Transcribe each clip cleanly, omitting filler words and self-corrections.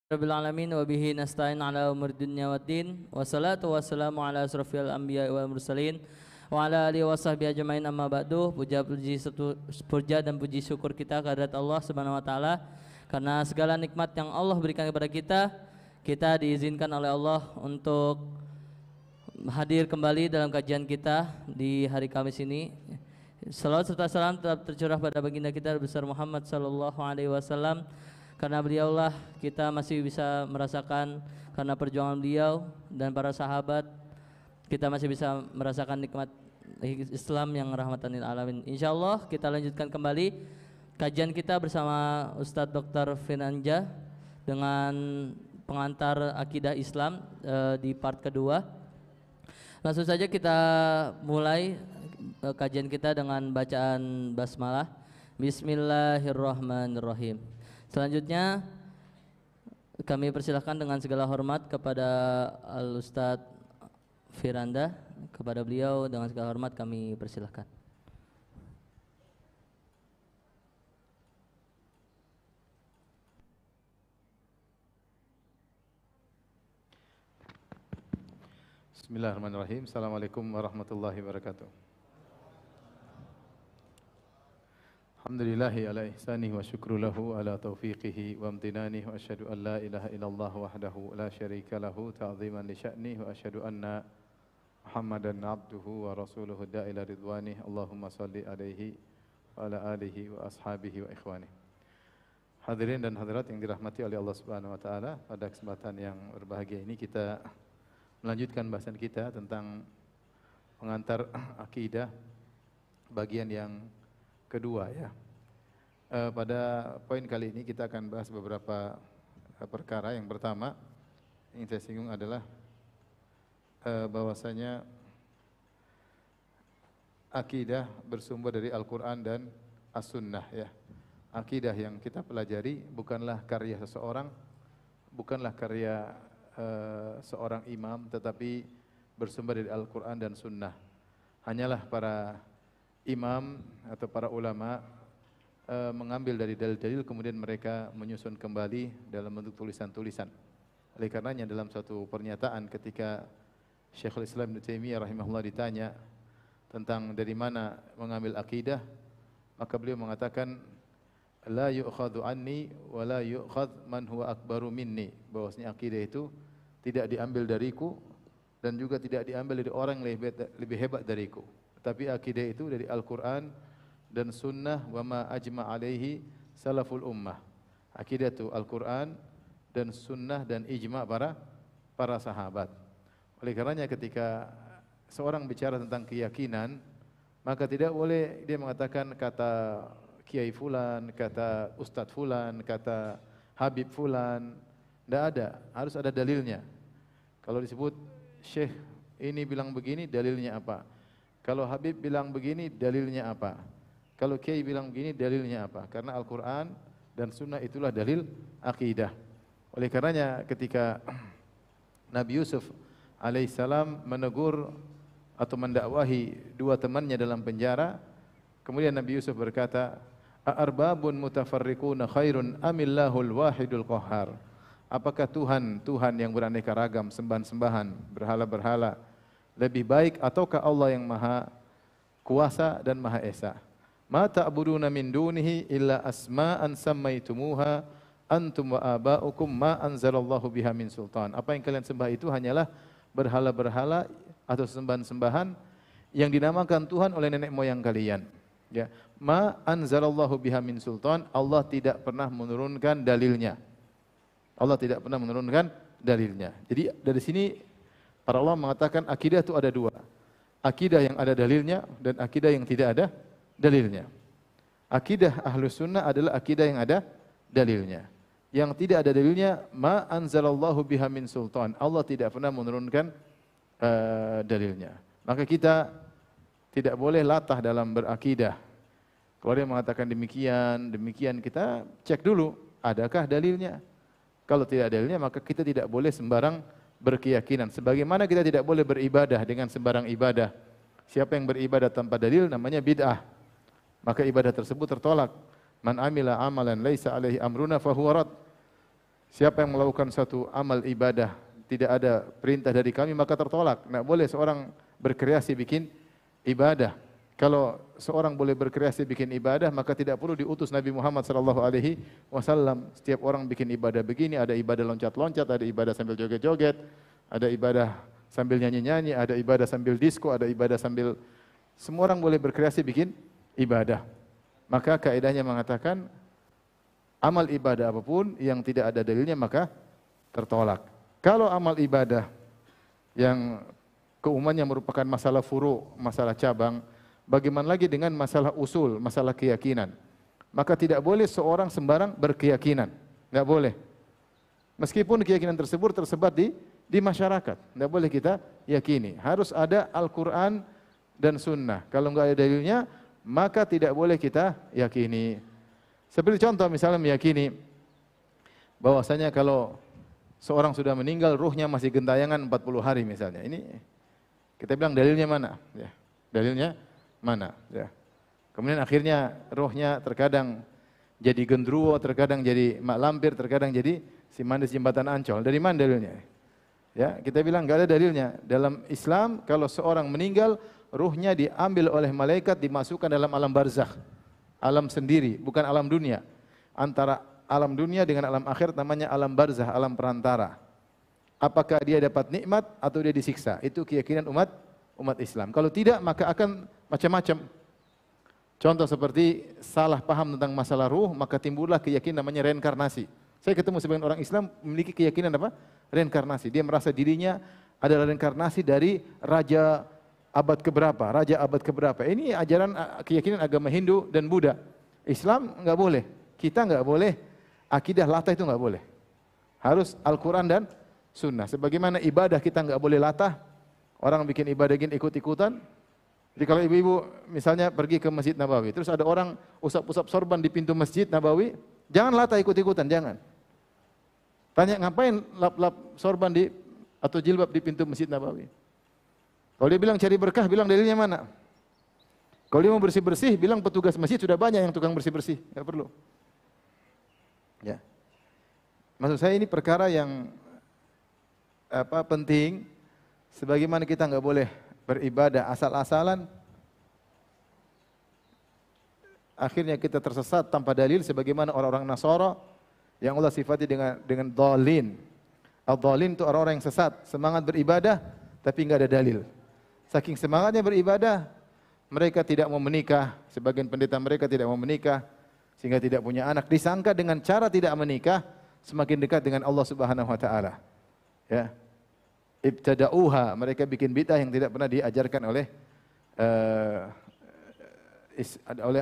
Rabbil alamin wa bihi nasta'in ala umur dunya waddin wassalatu wassalamu ala asrofil anbiya wal mursalin wa ala alihi wa sahbihi ajmain amma ba'du. Puja dan puji syukur kita kehadirat Allah Subhanahu wa taala karena segala nikmat yang Allah berikan kepada kita diizinkan oleh Allah untuk hadir kembali dalam kajian kita di hari Kamis ini. Salawat serta salam tetap tercurah pada baginda kita besar Muhammad sallallahu alaihi wasallam. Karena beliaulah kita masih bisa merasakan, karena perjuangan beliau dan para sahabat kita masih bisa merasakan nikmat Islam yang rahmatan lil alamin. Insyaallah kita lanjutkan kembali kajian kita bersama Ustadz Dr. Firanja dengan pengantar akidah Islam di part kedua. Langsung saja kita mulai kajian kita dengan bacaan basmalah. Bismillahirrahmanirrahim. Selanjutnya kami persilahkan dengan segala hormat kepada Al-Ustadz Firanda. Kepada beliau dengan segala hormat kami persilahkan. Bismillahirrahmanirrahim. Assalamualaikum warahmatullahi wabarakatuh. Alhamdulillahi ala ihsanihi wa syukru lahu ala taufiqihi wa amtinanihi wa asyhadu an la ilaha illallah wahdahu la syarika lahu ta'ziman li sya'nihi wa asyhadu anna Muhammadan abduhu wa rasuluhu da'ila ridwanih. Allahumma salli alaihi wa ala alihi wa ashabihi wa ikhwanih. Hadirin dan hadirat yang dirahmati oleh Allah Subhanahu wa taala, pada kesempatan yang berbahagia ini kita melanjutkan bahasan kita tentang pengantar akidah bagian yang kedua ya. Pada poin kali ini kita akan bahas beberapa perkara. Yang pertama yang saya singgung adalah bahwasanya akidah bersumber dari Al-Quran dan As-Sunnah ya. Akidah yang kita pelajari bukanlah karya seseorang, bukanlah karya seorang imam, tetapi bersumber dari Al-Quran dan Sunnah. Hanyalah para imam atau para ulama mengambil dari dalil-dalil, kemudian mereka menyusun kembali dalam bentuk tulisan-tulisan. Oleh karenanya dalam suatu pernyataan ketika Syekhul Islam Ibnu Taimiyah rahimahullah ditanya tentang dari mana mengambil akidah, maka beliau mengatakan la yu'khadhu anni wa la yu'khadh man huwa akbaru minni, bahwasanya akidah itu tidak diambil dariku dan juga tidak diambil dari orang yang lebih hebat dariku. Tapi akidah itu dari Al-Quran dan Sunnah, wa ma ajma' alaihi salaful ummah. Akidah itu Al-Quran dan Sunnah dan ijma' para sahabat. Oleh karenanya ketika seorang bicara tentang keyakinan, maka tidak boleh dia mengatakan kata Kiai Fulan, kata Ustadz Fulan, kata Habib Fulan. Tidak ada, harus ada dalilnya. Kalau disebut Syekh ini bilang begini, dalilnya apa? Kalau Habib bilang begini, dalilnya apa? Kalau Kiai bilang begini, dalilnya apa? Karena Al-Quran dan Sunnah itulah dalil akidah. Oleh karenanya ketika Nabi Yusuf alaihissalam menegur atau mendakwahi dua temannya dalam penjara, kemudian Nabi Yusuf berkata, "A'arbabun mutafarriquna khairun amillahul wahidul qahhar?" Apakah Tuhan yang beraneka ragam, sembahan-sembahan, berhala-berhala lebih baik ataukah Allah yang Maha Kuasa dan Maha Esa? Ma ta'buduna min dunihi illa asma'an sammaitumuha antum wa aba'ukum ma anzalallahu biha min sultan. Apa yang kalian sembah itu hanyalah berhala-berhala atau sembahan-sembahan yang dinamakan Tuhan oleh nenek moyang kalian. Ya, ma anzalallahu biha min sultan, Allah tidak pernah menurunkan dalilnya. Allah tidak pernah menurunkan dalilnya. Jadi dari sini para ulama mengatakan akidah itu ada dua. Akidah yang ada dalilnya dan akidah yang tidak ada dalilnya. Akidah Ahlus Sunnah adalah akidah yang ada dalilnya. Yang tidak ada dalilnya, ma anzalallahu biha min sultan. Allah tidak pernah menurunkan dalilnya. Maka kita tidak boleh latah dalam berakidah. Kalau dia mengatakan demikian kita cek dulu, adakah dalilnya? Kalau tidak ada dalilnya, maka kita tidak boleh sembarang berkeyakinan. Sebagaimana kita tidak boleh beribadah dengan sembarang ibadah. Siapa yang beribadah tanpa dalil namanya bid'ah. Maka ibadah tersebut tertolak. Man amila amalan laisa alaihi amruna fahuwa rad. Siapa yang melakukan satu amal ibadah tidak ada perintah dari kami maka tertolak. Tidak boleh seorang berkreasi bikin ibadah. Kalau seorang boleh berkreasi bikin ibadah maka tidak perlu diutus Nabi Muhammad sallallahu alaihi wasallam. Setiap orang bikin ibadah begini, ada ibadah loncat-loncat, ada ibadah sambil joget-joget, ada ibadah sambil nyanyi-nyanyi, ada ibadah sambil disco, ada ibadah sambil, semua orang boleh berkreasi bikin ibadah. Maka kaidahnya mengatakan amal ibadah apapun yang tidak ada dalilnya maka tertolak. Kalau amal ibadah yang keumumannya merupakan masalah furu, masalah cabang, bagaimana lagi dengan masalah usul, masalah keyakinan? Maka tidak boleh seorang sembarang berkeyakinan. Tidak boleh. Meskipun keyakinan tersebut tersebar di masyarakat. Tidak boleh kita yakini. Harus ada Al-Quran dan Sunnah. Kalau enggak ada dalilnya, maka tidak boleh kita yakini. Seperti contoh misalnya meyakini bahwasanya kalau seorang sudah meninggal, ruhnya masih gentayangan 40 hari misalnya. Ini kita bilang dalilnya mana? Ya, dalilnya mana? Ya. Kemudian akhirnya rohnya terkadang jadi gendruwo, terkadang jadi mak lampir, terkadang jadi si manis jembatan Ancol. Dari mana dalilnya? Ya, kita bilang enggak ada dalilnya. Dalam Islam kalau seorang meninggal, ruhnya diambil oleh malaikat dimasukkan dalam alam barzakh. Alam sendiri, bukan alam dunia. Antara alam dunia dengan alam akhirat namanya alam barzakh, alam perantara. Apakah dia dapat nikmat atau dia disiksa? Itu keyakinan umat Islam. Kalau tidak maka akan macam-macam. Contoh seperti salah paham tentang masalah ruh, maka timbullah keyakinan namanya reinkarnasi. Saya ketemu sebagian orang Islam memiliki keyakinan apa? Reinkarnasi. Dia merasa dirinya adalah reinkarnasi dari raja abad keberapa, raja abad keberapa. Ini ajaran keyakinan agama Hindu dan Buddha. Islam enggak boleh. Kita enggak boleh akidah latah, itu enggak boleh. Harus Al-Quran dan Sunnah. Sebagaimana ibadah kita enggak boleh latah. Orang bikin ibadah gini ikut-ikutan. Jadi kalau ibu-ibu misalnya pergi ke Masjid Nabawi, terus ada orang usap-usap sorban di pintu Masjid Nabawi, jangan latah ikut-ikutan, jangan. Tanya ngapain lap-lap sorban atau jilbab di pintu Masjid Nabawi? Kalau dia bilang cari berkah, bilang dalilnya mana? Kalau dia mau bersih-bersih, bilang petugas masjid sudah banyak yang tukang bersih-bersih, enggak perlu. Ya. Maksud saya ini perkara yang penting, sebagaimana kita enggak boleh beribadah asal-asalan, akhirnya kita tersesat tanpa dalil sebagaimana orang-orang Nasara yang Allah sifati dengan dhalin. Al-dhalin itu orang-orang yang sesat, semangat beribadah tapi enggak ada dalil. Saking semangatnya beribadah, mereka tidak mau menikah, sebagian pendeta mereka tidak mau menikah sehingga tidak punya anak. Disangka dengan cara tidak menikah semakin dekat dengan Allah Subhanahu wa taala. Ya. Ibtada'uha, mereka bikin bid'ah yang tidak pernah diajarkan oleh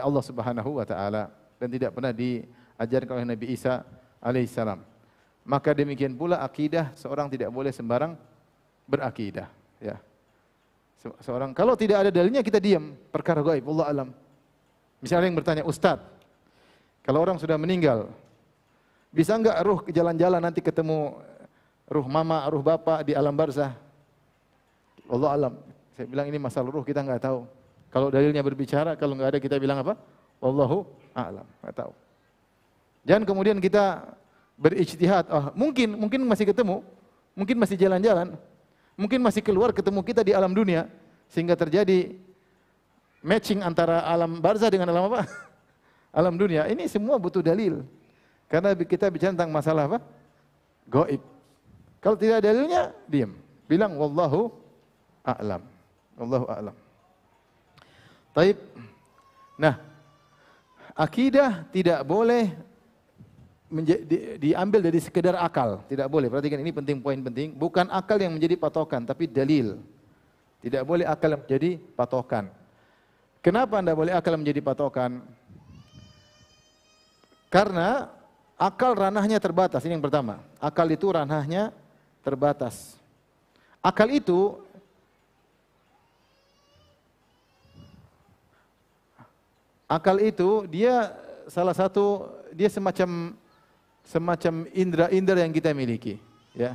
Allah Subhanahu wa taala dan tidak pernah diajarkan oleh Nabi Isa alaihissalam. Maka demikian pula akidah, seorang tidak boleh sembarang berakidah, ya. Seorang kalau tidak ada dalilnya kita diam, perkara gaib, Allah alam. Misalnya yang bertanya, "Ustaz, kalau orang sudah meninggal, bisa enggak ruh ke jalan-jalan nanti ketemu ruh mama, ruh bapak di alam barzah?" Allah alam. Saya bilang ini masalah ruh kita enggak tahu. Kalau dalilnya berbicara, kalau enggak ada kita bilang apa? Wallahu a'lam, enggak tahu. Jangan kemudian kita berijtihad, mungkin masih ketemu, mungkin masih jalan-jalan, mungkin masih keluar ketemu kita di alam dunia, sehingga terjadi matching antara alam barzah dengan alam apa? Alam dunia. Ini semua butuh dalil. Karena kita bicara tentang masalah apa? Gaib. Kalau tidak ada dalilnya, diam. Bilang wallahu a'lam. Wallahu a'lam. Taib. Nah, akidah tidak boleh diambil dari sekedar akal, tidak boleh. Perhatikan ini penting, poin penting. Bukan akal yang menjadi patokan, tapi dalil. Tidak boleh akal yang menjadi patokan. Kenapa anda boleh akal menjadi patokan? Karena akal ranahnya terbatas. Ini yang pertama. Akal itu ranahnya terbatas. Akal itu dia salah satu, dia semacam indera-indera yang kita miliki, ya.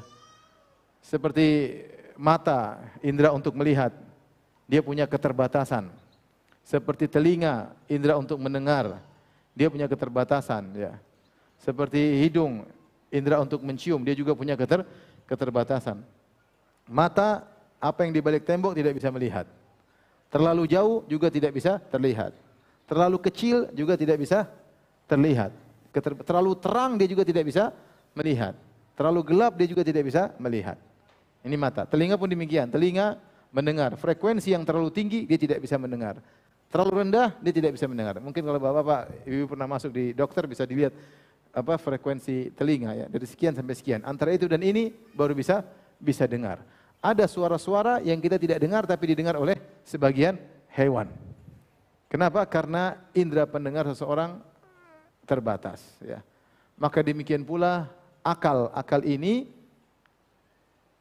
Seperti mata, indera untuk melihat, dia punya keterbatasan. Seperti telinga, indera untuk mendengar, dia punya keterbatasan, ya. Seperti hidung, Indra untuk mencium, dia juga punya keterbatasan. Mata, apa yang di balik tembok tidak bisa melihat. Terlalu jauh juga tidak bisa terlihat. Terlalu kecil juga tidak bisa terlihat. Terlalu terang dia juga tidak bisa melihat. Terlalu gelap dia juga tidak bisa melihat. Ini mata. Telinga pun demikian. Telinga mendengar. Frekuensi yang terlalu tinggi dia tidak bisa mendengar. Terlalu rendah dia tidak bisa mendengar. Mungkin kalau bapak-bapak, ibu pernah masuk di dokter bisa dilihat apa frekuensi telinga ya, dari sekian sampai sekian. Antara itu dan ini baru bisa dengar. Ada suara-suara yang kita tidak dengar tapi didengar oleh sebagian hewan. Kenapa? Karena indera pendengar seseorang terbatas ya. Maka demikian pula akal ini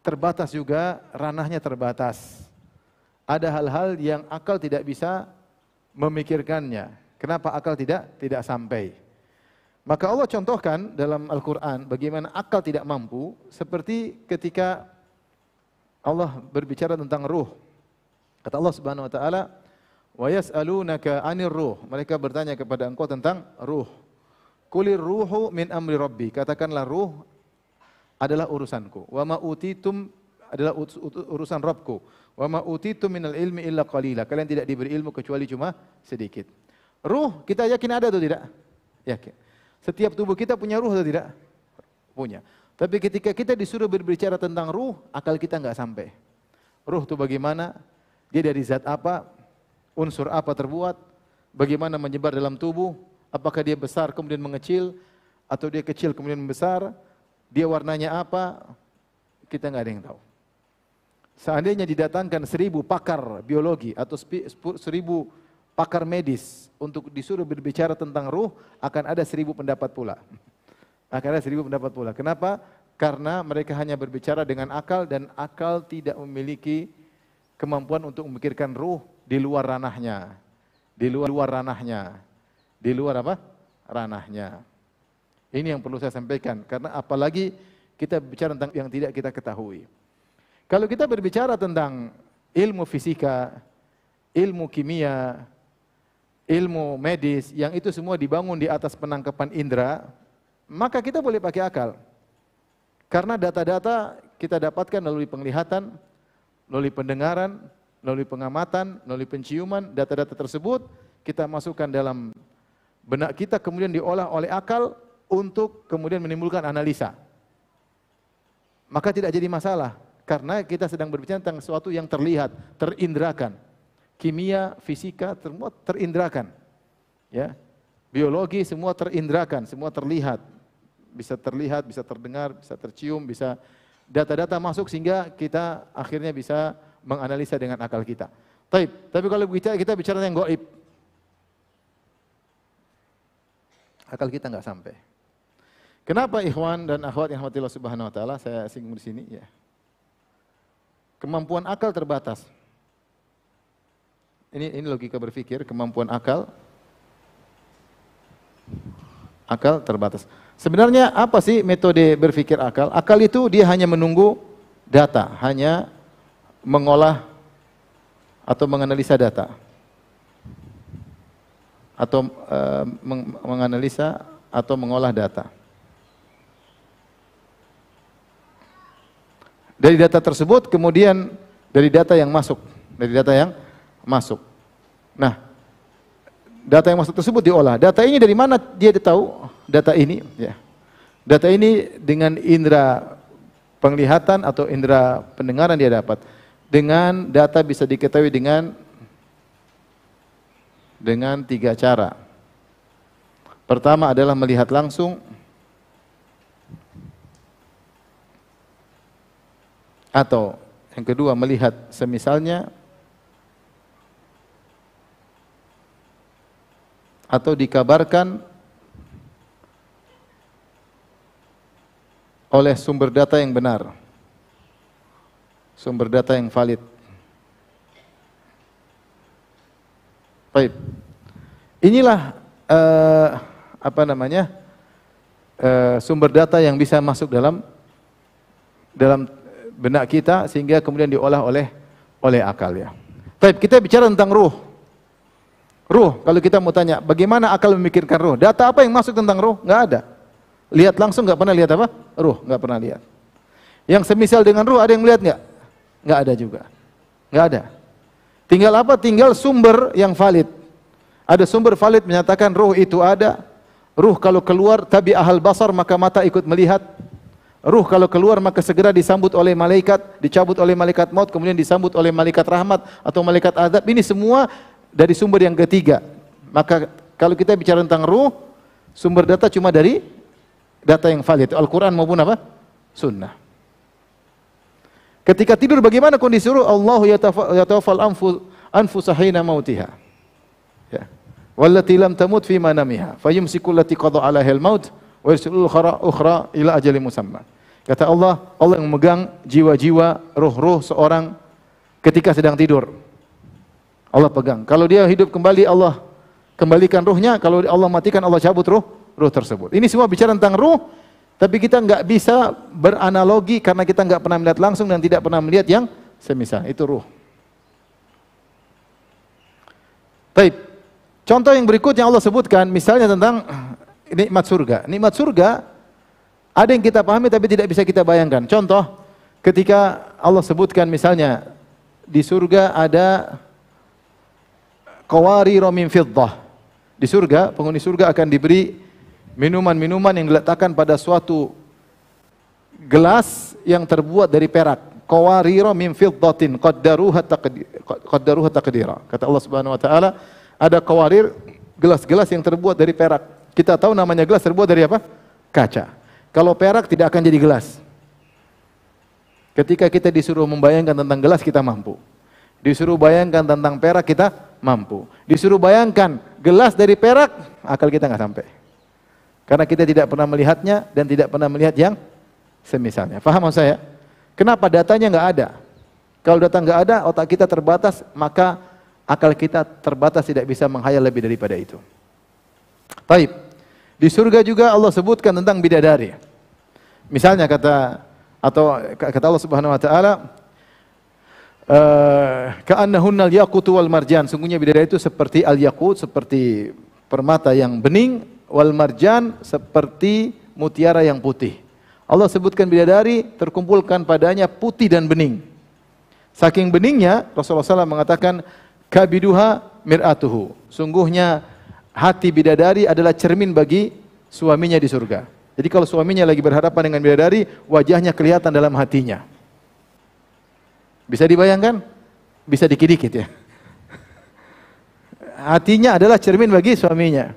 terbatas juga, ranahnya terbatas. Ada hal-hal yang akal tidak bisa memikirkannya. Kenapa akal tidak sampai? Maka Allah contohkan dalam Al-Quran bagaimana akal tidak mampu, seperti ketika Allah berbicara tentang ruh. Kata Allah Subhanahu wa taala, "Wa yas'alunaka 'anir ruh." Mereka bertanya kepada engkau tentang ruh. "Qulir ruhu min amri rabbi." Katakanlah ruh adalah urusanku. Wa ma utitum adalah urusan Rabbku. Wa ma utitum minal ilmi illa qalila. Kalian tidak diberi ilmu kecuali cuma sedikit. Ruh kita yakin ada atau tidak? Yakin. Setiap tubuh kita punya ruh atau tidak? Punya. Tapi ketika kita disuruh berbicara tentang ruh, akal kita enggak sampai. Ruh itu bagaimana? Dia dari zat apa? Unsur apa terbuat? Bagaimana menyebar dalam tubuh? Apakah dia besar kemudian mengecil? Atau dia kecil kemudian membesar? Dia warnanya apa? Kita enggak ada yang tahu. Seandainya didatangkan 1000 pakar biologi atau 1000 pakar medis untuk disuruh berbicara tentang ruh, akan ada 1000 pendapat pula. Akan ada 1000 pendapat pula. Kenapa? Karena mereka hanya berbicara dengan akal dan akal tidak memiliki kemampuan untuk memikirkan ruh di luar ranahnya. Di luar ranahnya. Di luar apa? Ranahnya. Ini yang perlu saya sampaikan. Karena apalagi kita bicara tentang yang tidak kita ketahui. Kalau kita berbicara tentang ilmu fisika, ilmu kimia, ilmu medis, yang itu semua dibangun di atas penangkapan indera, maka kita boleh pakai akal. Karena data-data kita dapatkan melalui penglihatan, melalui pendengaran, melalui pengamatan, melalui penciuman, data-data tersebut kita masukkan dalam benak kita, kemudian diolah oleh akal untuk kemudian menimbulkan analisa. Maka tidak jadi masalah, karena kita sedang berbicara tentang sesuatu yang terlihat, terindrakan. Kimia, fisika, semua terindrakan. Ya. Biologi semua terindrakan, semua terlihat. Bisa terlihat, bisa terdengar, bisa tercium, bisa data-data masuk sehingga kita akhirnya bisa menganalisa dengan akal kita. Tapi kalau kita bicara yang gaib, akal kita enggak sampai. Kenapa ikhwan dan akhwat yang rahmatillah subhanahu wa ta'ala, saya singgung di sini ya. Kemampuan akal terbatas. Ini logika berpikir, kemampuan akal terbatas. Sebenarnya apa sih metode berpikir akal? Akal itu dia hanya menunggu data, hanya mengolah atau menganalisa data. Atau menganalisa atau mengolah data. Dari data tersebut kemudian dari data yang masuk, Nah, data yang masuk tersebut diolah. Data ini dari mana dia tahu? Data ini, ya. Data ini dengan indera penglihatan atau indera pendengaran dia dapat. Dengan data bisa diketahui dengan 3 cara. Pertama adalah melihat langsung, atau yang kedua melihat semisalnya, atau dikabarkan oleh sumber data yang benar, sumber data yang valid. Baik, inilah sumber data yang bisa masuk dalam benak kita sehingga kemudian diolah oleh akal ya. Baik, kita bicara tentang ruh. Ruh, kalau kita mau tanya, bagaimana akal memikirkan ruh? Data apa yang masuk tentang ruh? Enggak ada. Lihat langsung nggak pernah lihat apa? Ruh, nggak pernah lihat. Yang semisal dengan ruh ada yang melihat nggak? Nggak ada juga. Nggak ada. Tinggal apa? Tinggal sumber yang valid. Ada sumber valid menyatakan ruh itu ada. Ruh kalau keluar tabi ahal basar maka mata ikut melihat. Ruh kalau keluar maka segera disambut oleh malaikat, dicabut oleh malaikat maut, kemudian disambut oleh malaikat rahmat atau malaikat azab. Ini semua dari sumber yang ketiga. Maka kalau kita bicara tentang ruh, sumber data cuma dari data yang valid, Al-Quran maupun apa? Sunnah. Ketika tidur bagaimana kondisi ruh? Allahu yatawaffal anfusa hina mautiha. Ya. Wallati lam tamut fi manamiha, fayumsiku allati qada 'alaiha al-maut wa yursilul ukhra ila ajalin musamma. Kata Allah, Allah yang memegang jiwa-jiwa, ruh-ruh seorang ketika sedang tidur. Allah pegang. Kalau dia hidup kembali, Allah kembalikan ruhnya. Kalau Allah matikan, Allah cabut ruh tersebut. Ini semua bicara tentang ruh, tapi kita nggak bisa beranalogi karena kita nggak pernah melihat langsung dan tidak pernah melihat yang semisal. Itu ruh. Baik. Contoh yang berikut yang Allah sebutkan, misalnya tentang nikmat surga. Nikmat surga ada yang kita pahami tapi tidak bisa kita bayangkan. Contoh, ketika Allah sebutkan misalnya di surga ada qawarira min fiddah. Di surga, penghuni surga akan diberi minuman-minuman yang diletakkan pada suatu gelas yang terbuat dari perak. Qawarira min fiddatin qaddaruha taqdira. Kata Allah Subhanahu wa taala, ada qawarir, gelas-gelas yang terbuat dari perak. Kita tahu namanya gelas terbuat dari apa? Kaca. Kalau perak tidak akan jadi gelas. Ketika kita disuruh membayangkan tentang gelas, kita mampu. Disuruh bayangkan tentang perak, kita mampu. Disuruh bayangkan gelas dari perak, akal kita nggak sampai. Karena kita tidak pernah melihatnya dan tidak pernah melihat yang semisalnya. Faham maksud saya? Kenapa datanya nggak ada? Kalau data nggak ada, otak kita terbatas, maka akal kita terbatas, tidak bisa menghayal lebih daripada itu. Taib. Di surga juga Allah sebutkan tentang bidadari. Misalnya kata Allah Subhanahu wa taala, ka'annahunnal yaqutu wal marjan. Sungguhnya bidadari itu seperti al-yaqut, seperti permata yang bening, wal marjan seperti mutiara yang putih. Allah sebutkan bidadari terkumpulkan padanya putih dan bening. Saking beningnya Rasulullah SAW mengatakan kabiduha mir'atuhu. Sungguhnya hati bidadari adalah cermin bagi suaminya di surga. Jadi kalau suaminya lagi berhadapan dengan bidadari, wajahnya kelihatan dalam hatinya. Bisa dibayangkan? Bisa dikit-dikit ya. Hatinya adalah cermin bagi suaminya.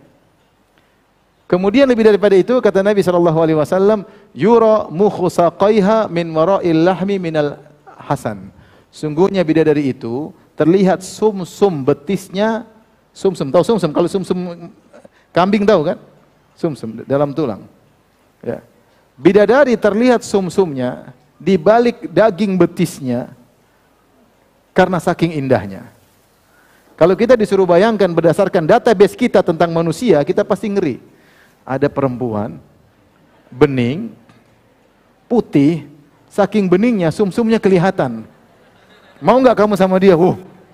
Kemudian lebih daripada itu kata Nabi SAW, yura mukhu saqaiha min wara'il lahmi minal hasan. Sungguhnya bidadari itu terlihat sumsum betisnya, sumsum, tahu sumsum? Kalau sumsum kambing tahu kan? Sumsum dalam tulang. Ya. Bidadari terlihat sumsumnya di balik daging betisnya karena saking indahnya. Kalau kita disuruh bayangkan berdasarkan database kita tentang manusia, kita pasti ngeri. Ada perempuan bening, putih, saking beningnya sumsumnya kelihatan. Mau nggak kamu sama dia?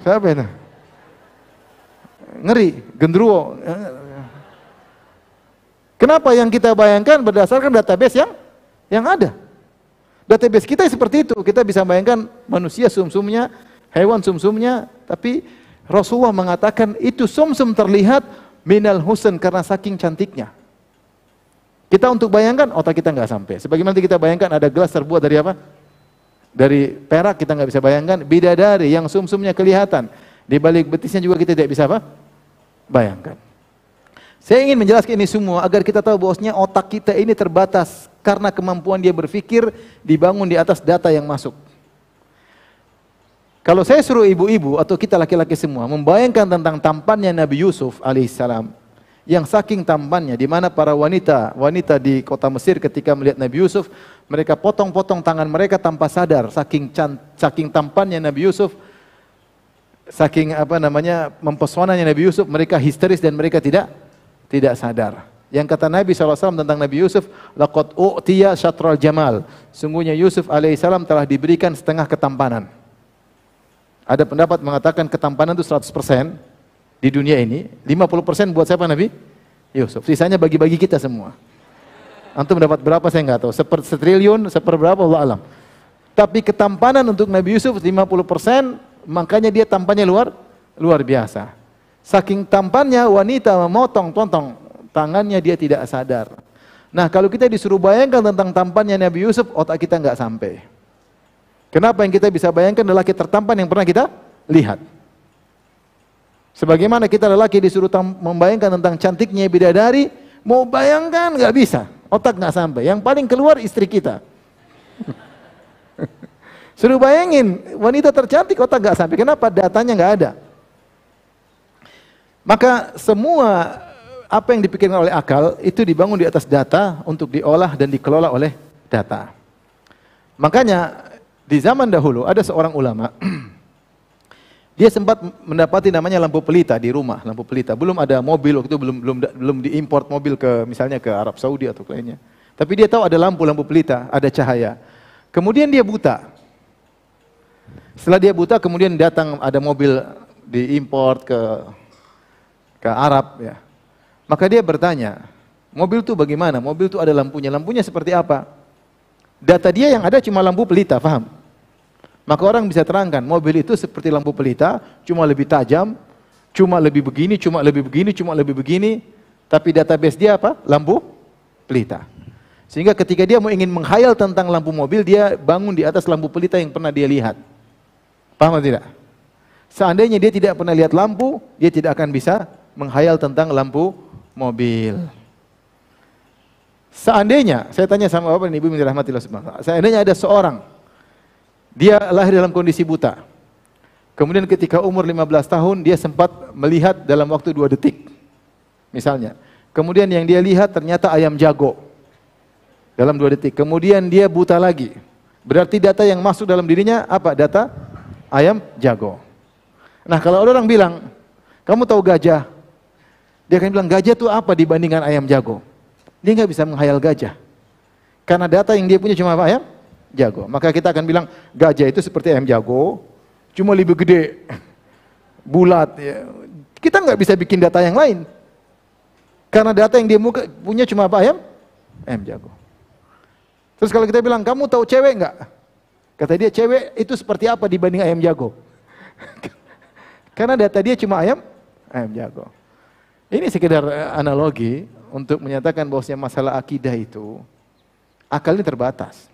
Siapa itu? Ngeri, gendruwo. Kenapa yang kita bayangkan berdasarkan database yang ada? Database kita seperti itu. Kita bisa bayangkan manusia sumsumnya, hewan sumsumnya, tapi Rasulullah mengatakan itu sumsum terlihat minal husn karena saking cantiknya. Kita untuk bayangkan, otak kita nggak sampai. Sebagaimana kita bayangkan ada gelas terbuat dari apa? Dari perak, kita nggak bisa bayangkan. Bidadari yang sumsumnya kelihatan, di balik betisnya juga kita tidak bisa apa? Bayangkan. Saya ingin menjelaskan ini semua agar kita tahu bahwasanya otak kita ini terbatas karena kemampuan dia berpikir dibangun di atas data yang masuk. Kalau saya suruh ibu-ibu atau kita laki-laki semua membayangkan tentang tampannya Nabi Yusuf alaihissalam, yang saking tampannya, di mana para wanita di kota Mesir ketika melihat Nabi Yusuf, mereka potong-potong tangan mereka tanpa sadar, saking tampannya Nabi Yusuf, saking mempesonanya Nabi Yusuf, mereka histeris dan mereka tidak sadar. Yang kata Nabi SAW tentang Nabi Yusuf, laqad u'tiya syatral jamal. Sungguhnya Yusuf alaihissalam telah diberikan setengah ketampanan. Ada pendapat mengatakan ketampanan itu 100% di dunia ini, 50% buat siapa Nabi? Yusuf. Sisanya bagi-bagi kita semua. Antum dapat berapa saya nggak tahu. Setriliun, seperberapa Allah alam. Tapi ketampanan untuk Nabi Yusuf 50%, makanya dia tampannya luar biasa. Saking tampannya wanita memotong tangannya dia tidak sadar. Nah, kalau kita disuruh bayangkan tentang tampannya Nabi Yusuf, otak kita nggak sampai. Kenapa yang kita bisa bayangkan lelaki tertampan yang pernah kita lihat? Sebagaimana kita lelaki disuruh membayangkan tentang cantiknya bidadari, mau bayangkan nggak bisa, otak nggak sampai. Yang paling keluar istri kita. Suruh bayangin wanita tercantik, otak nggak sampai. Kenapa? Datanya nggak ada. Maka semua apa yang dipikirkan oleh akal itu dibangun di atas data untuk diolah dan dikelola oleh data. Makanya di zaman dahulu ada seorang ulama. Dia sempat mendapati namanya lampu pelita di rumah, lampu pelita. Belum ada mobil waktu itu, belum diimport mobil ke misalnya ke Arab Saudi atau ke lainnya. Tapi dia tahu ada lampu pelita, ada cahaya. Kemudian dia buta. Setelah dia buta, kemudian datang ada mobil diimport ke Arab ya. Maka dia bertanya, mobil itu bagaimana? Mobil itu ada lampunya. Lampunya seperti apa? Data dia yang ada cuma lampu pelita, paham? Maka orang bisa terangkan, mobil itu seperti lampu pelita, cuma lebih tajam, cuma lebih begini, cuma lebih begini, cuma lebih begini. Tapi database dia apa? Lampu pelita. Sehingga ketika dia mau ingin menghayal tentang lampu mobil, dia bangun di atas lampu pelita yang pernah dia lihat. Paham atau tidak? Seandainya dia tidak pernah lihat lampu, dia tidak akan bisa menghayal tentang lampu mobil. Seandainya, saya tanya sama Bapak dan Ibu yang dirahmati Allah Subhanahu wa taala. Seandainya ada seorang dia lahir dalam kondisi buta. Kemudian ketika umur 15 tahun dia sempat melihat dalam waktu 2 detik. Misalnya. Kemudian yang dia lihat ternyata ayam jago. Dalam 2 detik. Kemudian dia buta lagi. Berarti data yang masuk dalam dirinya apa? Data ayam jago. Nah, kalau orang bilang, kamu tahu gajah? Dia akan bilang, gajah itu apa dibandingkan ayam jago? Dia nggak bisa menghayal gajah. Karena data yang dia punya cuma apa? Ayam jago. Maka kita akan bilang, gajah itu seperti ayam jago, cuma lebih gede, bulat. Ya. Kita nggak bisa bikin data yang lain. Karena data yang dia punya cuma apa? Ayam jago. Terus kalau kita bilang, kamu tahu cewek nggak? Kata dia, cewek itu seperti apa dibanding ayam jago? Karena data dia cuma ayam jago. Ini sekedar analogi untuk menyatakan bahwasanya masalah akidah itu akal ini terbatas.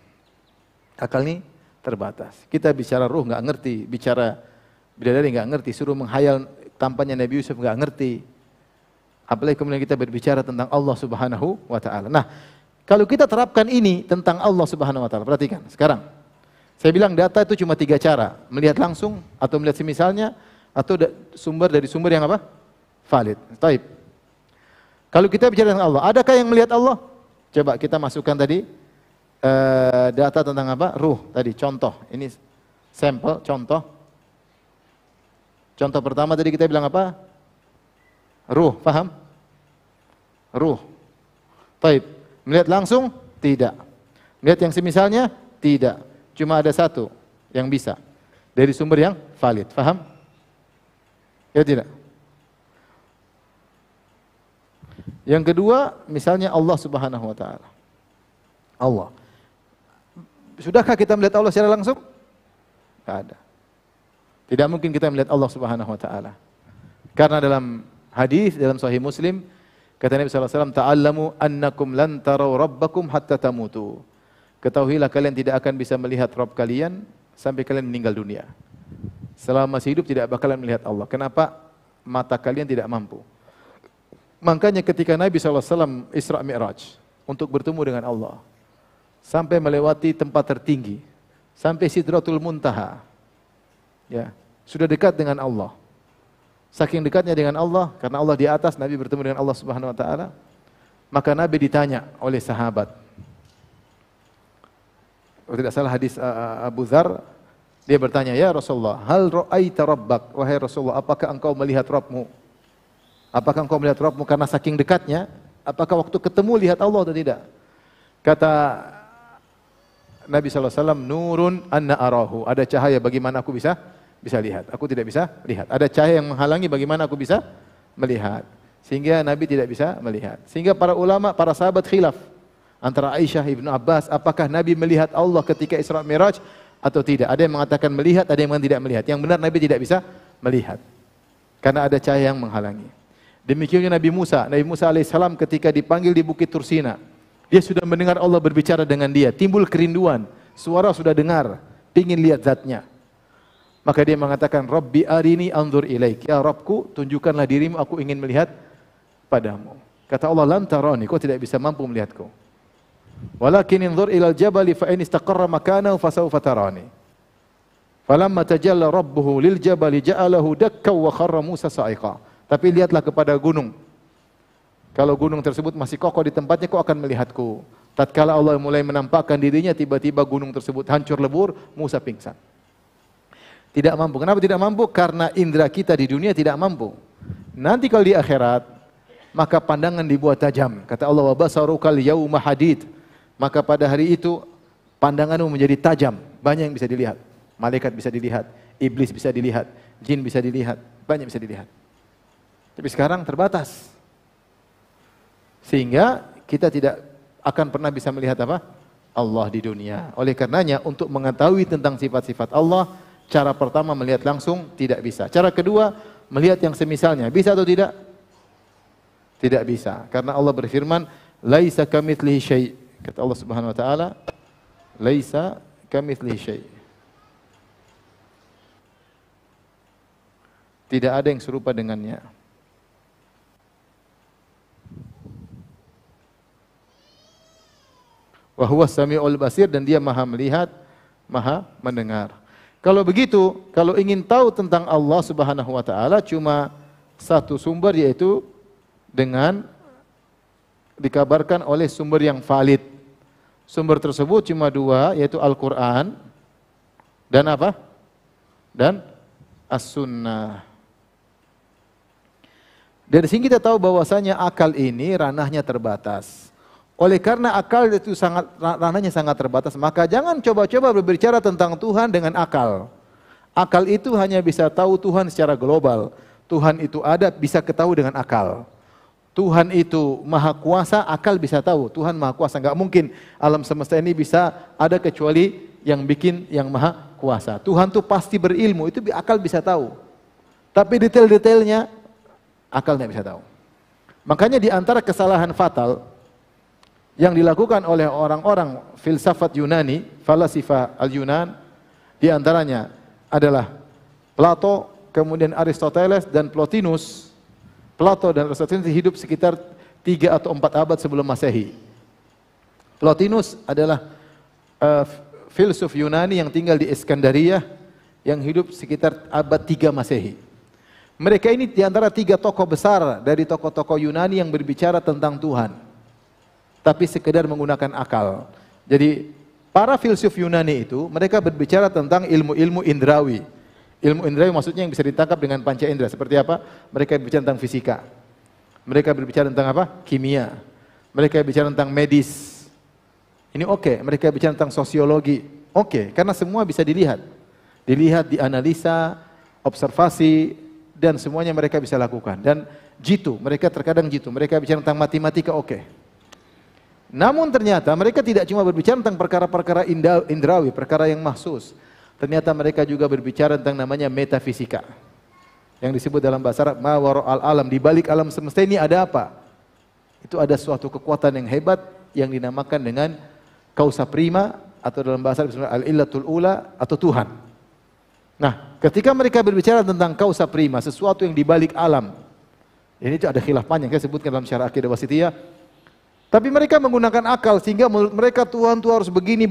Akal ini terbatas. Kita bicara ruh nggak ngerti, bicara bidadari nggak ngerti, suruh menghayal tampannya Nabi Yusuf nggak ngerti. Apalagi kemudian kita berbicara tentang Allah Subhanahu wa taala. Nah, kalau kita terapkan ini tentang Allah Subhanahu wa taala, perhatikan sekarang. Saya bilang data itu cuma 3 cara, melihat langsung atau melihat semisalnya atau sumber dari sumber yang apa? Valid. Taib. Kalau kita bicara tentang Allah, adakah yang melihat Allah? Coba kita masukkan tadi data tentang apa? Ruh tadi, contoh. Ini sampel, contoh. Contoh pertama tadi kita bilang apa? Ruh, paham? Ruh. Taib. Melihat langsung? Tidak. Melihat yang semisalnya? Tidak. Cuma ada satu yang bisa. Dari sumber yang valid, paham? Ya tidak? Yang kedua, misalnya Allah Subhanahu wa taala. Allah. Sudahkah kita melihat Allah secara langsung? Tidak ada. Tidak mungkin kita melihat Allah Subhanahu wa taala. Karena dalam hadis dalam Sahih Muslim kata Nabi sallallahu alaihi wasallam, "Ta'allamu annakum lan taraw rabbakum hatta tamutu." Ketahuilah kalian tidak akan bisa melihat Rabb kalian sampai kalian meninggal dunia. Selama masih hidup tidak bakalan melihat Allah. Kenapa? Mata kalian tidak mampu. Makanya ketika Nabi SAW Isra Mi'raj untuk bertemu dengan Allah, sampai melewati tempat tertinggi, sampai Sidratul Muntaha, ya, sudah dekat dengan Allah. Saking dekatnya dengan Allah, karena Allah di atas, Nabi bertemu dengan Allah Subhanahu Wa Taala. Maka Nabi ditanya oleh sahabat, kalau tidak salah hadis Abu Dzar, dia bertanya, ya Rasulullah, hal ra'aita rabbak, wahai Rasulullah, apakah engkau melihat Rabbmu? Apakah engkau melihat Rabbmu? Karena saking dekatnya, apakah waktu ketemu lihat Allah atau tidak? Kata Nabi SAW, nurun anna arahu, ada cahaya bagaimana aku bisa lihat. Aku tidak bisa lihat. Ada cahaya yang menghalangi bagaimana aku bisa melihat. Sehingga Nabi tidak bisa melihat. Sehingga para ulama, para sahabat khilaf. antara Aisyah, Ibnu Abbas, apakah Nabi melihat Allah ketika Isra Mi'raj atau tidak. Ada yang mengatakan melihat, ada yang mengatakan tidak melihat. Yang benar Nabi tidak bisa melihat karena ada cahaya yang menghalangi. Demikiannya Nabi Musa alaihissalam ketika dipanggil di Bukit Tursina, dia sudah mendengar Allah berbicara dengan dia, timbul kerinduan, suara sudah dengar, ingin lihat zatnya. Maka dia mengatakan, Rabbi arini anzur ilaik, ya Rabbku, tunjukkanlah dirimu, aku ingin melihat padamu. Kata Allah, lan tarani, kau tidak bisa mampu melihatku. Walakin inzur ilal jabali fa in istaqarra makanahu fasawfa tarani. Falamma tajalla rabbuhu lil jabali ja'alahu dakka wa kharra Musa sa'iqa. Tapi lihatlah kepada gunung. Kalau gunung tersebut masih kokoh di tempatnya, kau akan melihatku. Tatkala Allah mulai menampakkan dirinya, tiba-tiba gunung tersebut hancur lebur, Musa pingsan. Tidak mampu. Kenapa tidak mampu? Karena indera kita di dunia tidak mampu. Nanti kalau di akhirat, maka pandangan dibuat tajam. Kata Allah, wa basarukal yauma hadid. Maka pada hari itu pandanganmu menjadi tajam, banyak yang bisa dilihat. Malaikat bisa dilihat, iblis bisa dilihat, jin bisa dilihat, banyak bisa dilihat. Tapi sekarang terbatas. Sehingga kita tidak akan pernah bisa melihat apa? Allah di dunia. Oleh karenanya untuk mengetahui tentang sifat-sifat Allah, cara pertama melihat langsung tidak bisa. Cara kedua melihat yang semisalnya. Bisa atau tidak? Tidak bisa. Karena Allah berfirman, laisa kamitslihi syai'. Kata Allah Subhanahu wa taala, laisa kamitslihi syai'. Tidak ada yang serupa dengannya. Wa huwas samiul basir, dan dia Maha melihat, Maha mendengar. Kalau begitu, kalau ingin tahu tentang Allah Subhanahu wa taala cuma satu sumber, yaitu dengan dikabarkan oleh sumber yang valid. Sumber tersebut cuma dua, yaitu Al-Quran dan apa? Dan As-Sunnah. Dari sini kita tahu bahwasanya akal ini ranahnya terbatas. Oleh karena akal itu ranahnya sangat terbatas, maka jangan coba-coba berbicara tentang Tuhan dengan akal. Akal itu hanya bisa tahu Tuhan secara global. Tuhan itu ada, bisa ketahui dengan akal. Tuhan itu maha kuasa, akal bisa tahu Tuhan maha kuasa. Enggak mungkin alam semesta ini bisa ada kecuali yang bikin yang maha kuasa. Tuhan itu pasti berilmu, itu akal bisa tahu. Tapi detail-detailnya akal tidak bisa tahu. Makanya di antara kesalahan fatal yang dilakukan oleh orang-orang filsafat Yunani, falasifah al-Yunan, di antaranya adalah Plato, kemudian Aristoteles dan Plotinus. Plato dan Aristoteles hidup sekitar 3 atau 4 abad sebelum Masehi. Plotinus adalah filsuf Yunani yang tinggal di Iskandaria, yang hidup sekitar abad 3 Masehi. Mereka ini di antara 3 tokoh besar dari tokoh-tokoh Yunani yang berbicara tentang Tuhan, tapi sekedar menggunakan akal. Jadi para filsuf Yunani itu mereka berbicara tentang ilmu-ilmu indrawi. Ilmu indrawi maksudnya yang bisa ditangkap dengan panca indera. Seperti apa? Mereka berbicara tentang fisika. Mereka berbicara tentang apa? Kimia. Mereka berbicara tentang medis. Ini oke. Mereka bicara tentang sosiologi. Oke, karena semua bisa dilihat. Dilihat, dianalisa, observasi, dan semuanya mereka bisa lakukan. Dan jitu, mereka terkadang jitu. Mereka bicara tentang matematika, oke. Namun ternyata mereka tidak cuma berbicara tentang perkara-perkara indrawi, perkara yang mahsus. Ternyata mereka juga berbicara tentang namanya metafisika. Yang disebut dalam bahasa Arab, ma wara'al alam, di balik alam semesta ini ada apa? Itu ada suatu kekuatan yang hebat yang dinamakan dengan causa prima, atau dalam bahasa Arab al-illatul ula, atau Tuhan. Nah, ketika mereka berbicara tentang causa prima, sesuatu yang di balik alam, ini itu ada khilaf panjang, saya sebutkan dalam syarah Aqidah Wasithiyah. Tapi mereka menggunakan akal sehingga menurut mereka Tuhan itu harus begini.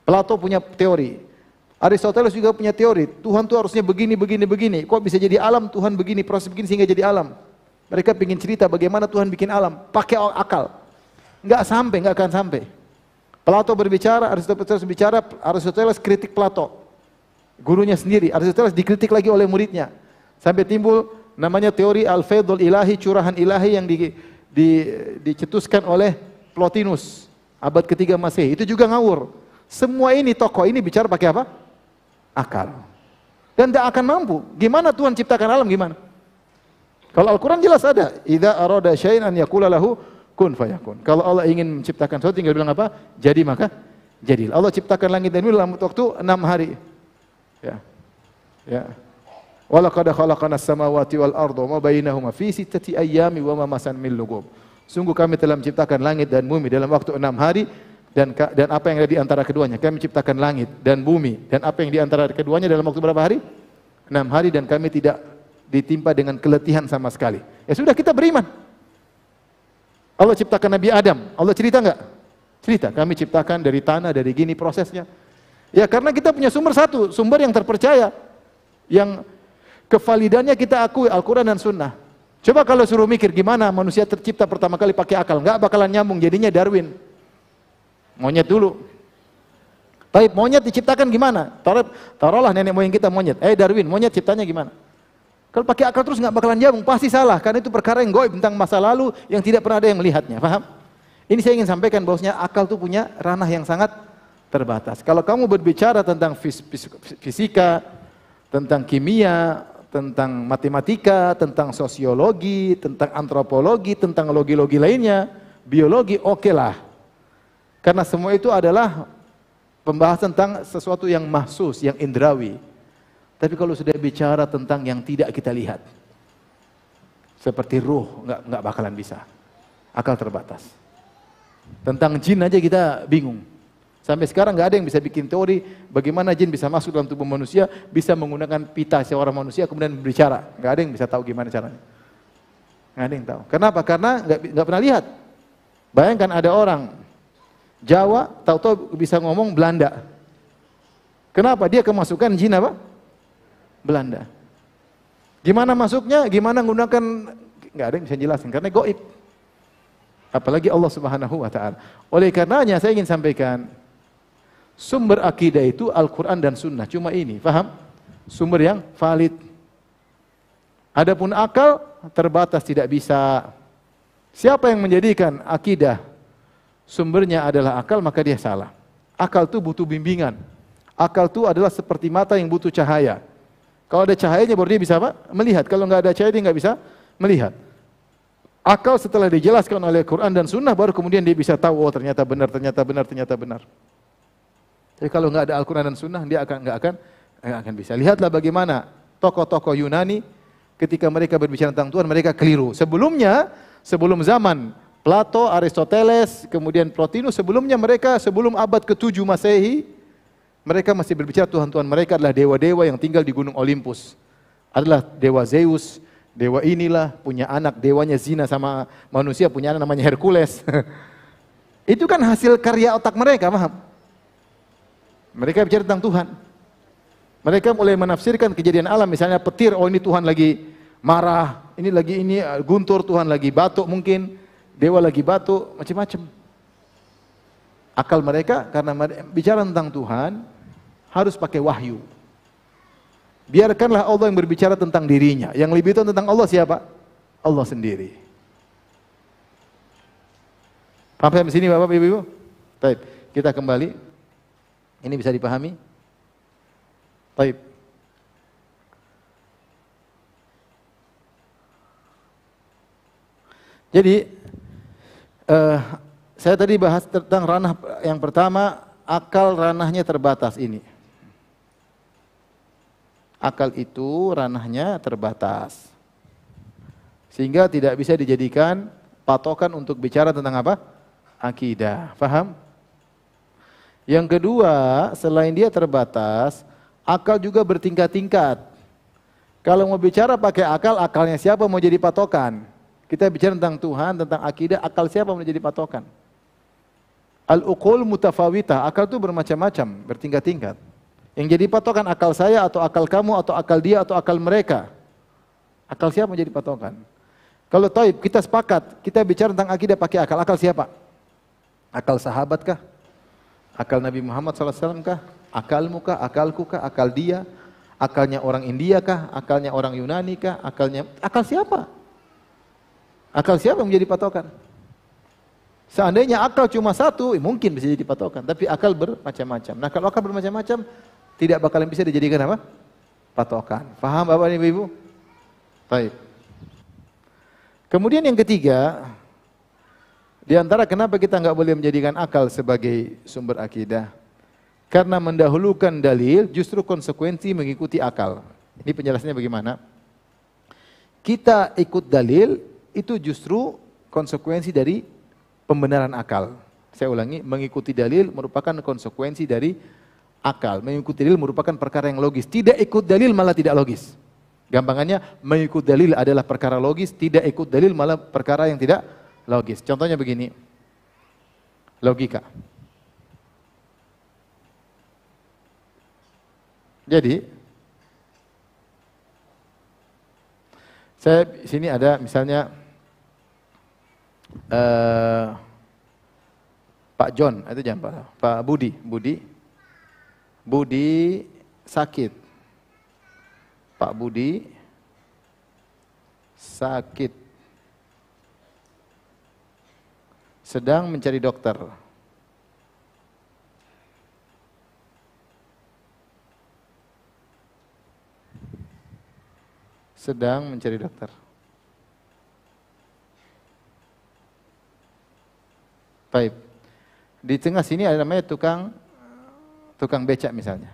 Plato punya teori, Aristoteles juga punya teori, Tuhan itu harusnya begini. Kok bisa jadi alam, Tuhan begini, proses begini sehingga jadi alam. Mereka ingin cerita bagaimana Tuhan bikin alam, pakai akal. Enggak akan sampai. Plato berbicara, Aristoteles bicara, Aristoteles kritik Plato. Gurunya sendiri, Aristoteles dikritik lagi oleh muridnya. Sampai timbul namanya teori al-faidul ilahi, curahan ilahi yang dicetuskan oleh Plotinus abad ketiga Masehi. Itu juga ngawur. Semua ini tokoh ini bicara pakai apa? Akal. Dan tidak akan mampu. Gimana Tuhan ciptakan alam, gimana? Kalau Al-Quran jelas ada, idza arada syai'an an yaqula lahu kun fayakun. Kalau Allah ingin menciptakan sesuatu tinggal bilang apa? Jadi maka jadilah. Allah ciptakan langit dan bumi dalam waktu 6 hari. Ya. Ya. Wa laqad khalaqnas samawati wal arda wa ma bainahuma fi sittati ayyamin wa ma masan min lughub. Sungguh kami telah menciptakan langit dan bumi dalam waktu 6 hari dan apa yang ada di antara keduanya. Kami menciptakan langit dan bumi dan apa yang di antara keduanya dalam waktu berapa hari? 6 hari dan kami tidak ditimpa dengan keletihan sama sekali. Ya sudah, kita beriman. Allah ciptakan Nabi Adam. Allah cerita enggak? Cerita. Kami ciptakan dari tanah, dari gini prosesnya. Ya karena kita punya sumber satu, sumber yang terpercaya. Yang kevalidannya kita akui, Al-Quran dan Sunnah. Coba kalau suruh mikir gimana manusia tercipta pertama kali pakai akal. Enggak bakalan nyambung, jadinya Darwin. Monyet dulu. Tapi monyet diciptakan gimana? Taruhlah nenek moyang kita monyet. Darwin, monyet ciptanya gimana? Kalau pakai akal terus nggak bakalan nyambung, pasti salah. Karena itu perkara yang gaib tentang masa lalu yang tidak pernah ada yang melihatnya. Paham? Ini saya ingin sampaikan bahwasanya akal itu punya ranah yang sangat terbatas. Kalau kamu berbicara tentang fisika, tentang kimia, tentang matematika, tentang sosiologi, tentang antropologi, tentang logi-logi lainnya, biologi, oke lah. Karena semua itu adalah pembahasan tentang sesuatu yang mahsus, yang indrawi. Tapi kalau sudah bicara tentang yang tidak kita lihat, seperti ruh, nggak bakalan bisa. Akal terbatas. Tentang jin aja kita bingung. Sampai sekarang nggak ada yang bisa bikin teori bagaimana jin bisa masuk dalam tubuh manusia, bisa menggunakan pita seorang manusia kemudian berbicara. Nggak ada yang bisa tahu gimana caranya. Nggak ada yang tahu. Kenapa? Karena nggak pernah lihat. Bayangkan ada orang Jawa, tahu-tahu bisa ngomong Belanda. Kenapa? Dia kemasukan jin apa? Belanda. Gimana masuknya? Gimana menggunakan? Nggak ada yang bisa jelasin karena gaib. Apalagi Allah Subhanahu wa taala. Oleh karenanya saya ingin sampaikan sumber akidah itu Al-Qur'an dan Sunnah. Cuma ini, paham? Sumber yang valid. Adapun akal terbatas, tidak bisa. Siapa yang menjadikan akidah sumbernya adalah akal, maka dia salah. Akal itu butuh bimbingan. Akal itu adalah seperti mata yang butuh cahaya. Kalau ada cahayanya baru dia bisa apa? Melihat. Kalau nggak ada cahaya dia nggak bisa melihat. Akal setelah dijelaskan oleh Quran dan Sunnah baru kemudian dia bisa tahu, oh ternyata benar, ternyata benar, ternyata benar. Tapi kalau nggak ada Al-Quran dan Sunnah dia nggak akan bisa. Lihatlah bagaimana tokoh-tokoh Yunani ketika mereka berbicara tentang Tuhan mereka keliru. Sebelumnya, sebelum zaman Plato, Aristoteles, kemudian Plotinus, sebelumnya mereka sebelum abad ke-7 Masehi, mereka masih berbicara Tuhan-Tuhan mereka adalah dewa-dewa yang tinggal di Gunung Olympus. Adalah dewa Zeus, dewa inilah, punya anak, dewanya zina sama manusia, punya anak namanya Hercules. Itu kan hasil karya otak mereka, paham? Mereka bicara tentang Tuhan. Mereka mulai menafsirkan kejadian alam, misalnya petir, oh ini Tuhan lagi marah, ini guntur, Tuhan lagi batuk mungkin, dewa lagi batuk, macam-macam. Akal mereka karena bicara tentang Tuhan harus pakai wahyu. Biarkanlah Allah yang berbicara tentang dirinya. Yang lebih tahu tentang Allah siapa? Allah sendiri. Paham sampai sini Bapak Ibu? Baik, kita kembali. Ini bisa dipahami? Baik. Jadi saya tadi bahas tentang ranah yang pertama, akal ranahnya terbatas ini. Akal itu ranahnya terbatas. Sehingga tidak bisa dijadikan patokan untuk bicara tentang apa? Akidah. Paham? Yang kedua, selain dia terbatas, akal juga bertingkat-tingkat. Kalau mau bicara pakai akal, akalnya siapa mau jadi patokan? Kita bicara tentang Tuhan, tentang akidah, akal siapa mau jadi patokan? Al-uqul mutafawitah, akal itu bermacam-macam, bertingkat-tingkat. Yang jadi patokan akal saya atau akal kamu atau akal dia atau akal mereka. Akal siapa menjadi patokan? Kalau taib kita sepakat, kita bicara tentang akidah pakai akal. Akal siapa? Akal sahabat kah? Akal Nabi Muhammad SAW kah? Akalmu kah? Akalku kah? Akal dia? Akalnya orang India kah? Akalnya orang Yunani kah? Akal siapa? Akal siapa yang menjadi patokan? Seandainya akal cuma satu, mungkin bisa jadi patokan. Tapi akal bermacam-macam. Nah kalau akal bermacam-macam, tidak bakalan bisa dijadikan apa? Patokan. Faham Bapak dan Ibu? Baik. Kemudian yang ketiga, Di antara kenapa kita nggak boleh menjadikan akal sebagai sumber akidah? Karena mendahulukan dalil justru konsekuensi mengikuti akal. Ini penjelasannya bagaimana? Kita ikut dalil itu justru konsekuensi dari pembenaran akal. Saya ulangi, mengikuti dalil merupakan konsekuensi dari akal. Mengikuti dalil merupakan perkara yang logis. Tidak ikut dalil malah tidak logis. Gampangannya, mengikut dalil adalah perkara logis, tidak ikut dalil malah perkara yang tidak logis. Contohnya begini, logika. Jadi, saya sini ada misalnya Pak John, itu jangan Pak Budi sakit. Pak Budi sakit. Sedang mencari dokter. Sedang mencari dokter. Baik. Di tengah sini ada namanya tukang becak misalnya.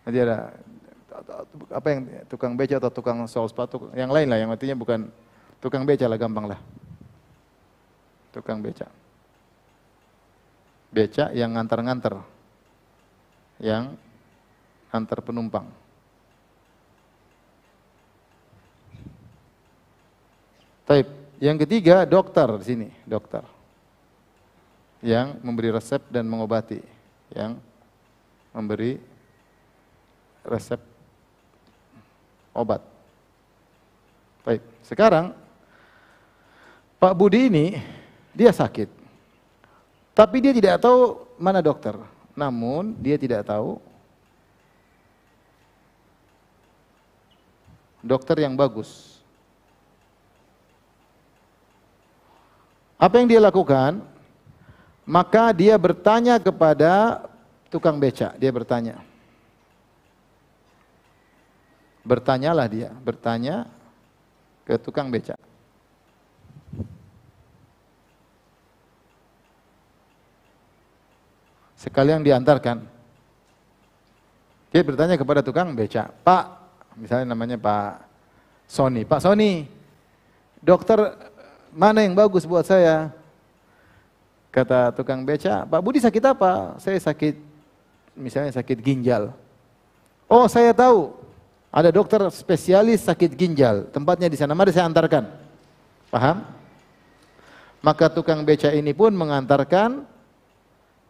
Nanti ada apa yang tukang becak atau tukang sol sepatu, yang lain lah, yang artinya bukan tukang becak lah, gampang lah. Tukang becak. Becak yang ngantar-ngantar. Yang antar penumpang. Taib. Yang ketiga dokter di sini, dokter yang memberi resep dan mengobati, yang memberi resep obat. Baik. Sekarang Pak Budi ini dia sakit, tapi dia tidak tahu mana dokter. Namun dia tidak tahu dokter yang bagus. Apa yang dia lakukan? Maka dia bertanya kepada tukang becak. Dia bertanya. Bertanyalah dia, bertanya ke tukang becak. Sekalian diantarkan. Dia bertanya kepada tukang becak, Pak, misalnya namanya Pak Sony. Pak Sony, dokter mana yang bagus buat saya? Kata tukang becak, Pak Budi sakit apa? Saya sakit, misalnya sakit ginjal. Oh, saya tahu, ada dokter spesialis sakit ginjal. Tempatnya di sana, mari saya antarkan. Paham? Maka tukang becak ini pun mengantarkan.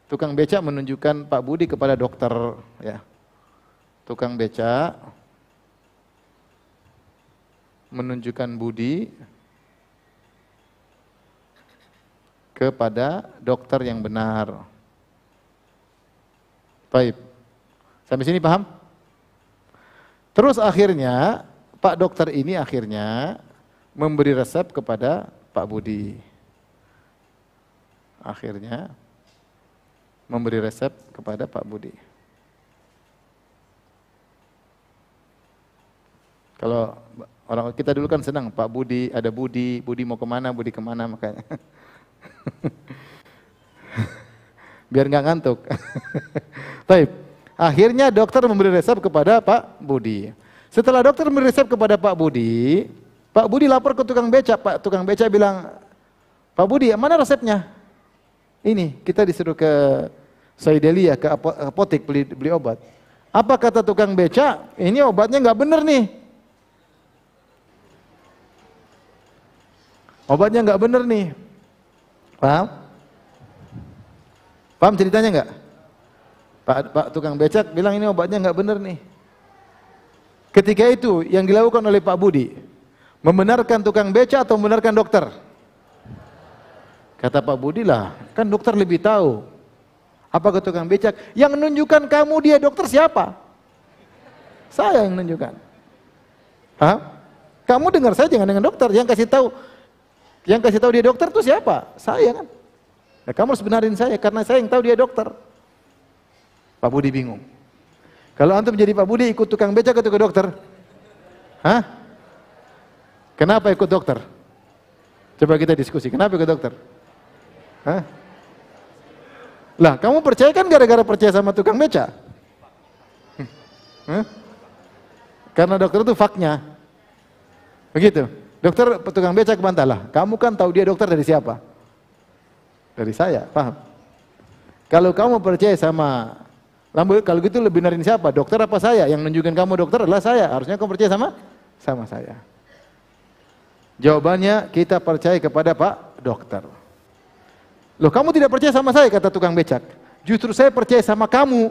Tukang becak menunjukkan Pak Budi kepada dokter, ya. Tukang becak menunjukkan Budi kepada dokter yang benar. Baik. Sampai sini paham? Terus akhirnya Pak dokter ini akhirnya memberi resep kepada Pak Budi. Akhirnya memberi resep kepada Pak Budi. Kalau orang kita dulu kan senang, Pak Budi, ada Budi mau kemana, Budi kemana, makanya. Biar nggak ngantuk. Baik. Akhirnya dokter memberi resep kepada Pak Budi. Setelah dokter memberi resep kepada Pak Budi lapor ke tukang becak. Pak tukang becak bilang, Pak Budi, mana resepnya? Ini, kita disuruh ke Saidelia, ke apotek beli obat. Apa kata tukang becak? Ini obatnya nggak bener nih. Obatnya nggak bener nih. Paham? Paham ceritanya nggak? Pak tukang becak bilang ini obatnya nggak bener nih. Ketika itu yang dilakukan oleh Pak Budi, membenarkan tukang becak atau membenarkan dokter? Kata Pak Budi lah, kan dokter lebih tahu. Apa ke tukang becak? Yang menunjukkan kamu dia dokter siapa? Saya yang menunjukkan. Hah? Kamu dengar saya jangan dengan dokter. Yang kasih tahu dia dokter itu siapa? Saya kan. Nah, kamu harus benarin saya karena saya yang tahu dia dokter. Pak Budi bingung. Kalau antum jadi Pak Budi ikut tukang becak atau ke dokter? Hah? Kenapa ikut dokter? Coba kita diskusi, kenapa ikut dokter? Hah? Lah, kamu percaya kan gara-gara percaya sama tukang beca? Hah? Karena dokter itu faknya. Begitu. Dokter tukang beca kebantah lah. Kamu kan tahu dia dokter dari siapa? Dari saya, paham? Kalau kamu percaya sama, kalau gitu lebih benarin siapa? Dokter apa saya? Yang menunjukkan kamu dokter adalah saya. Harusnya kamu percaya sama saya. Jawabannya kita percaya kepada Pak Dokter. Loh, kamu tidak percaya sama saya, kata tukang becak. Justru saya percaya sama kamu,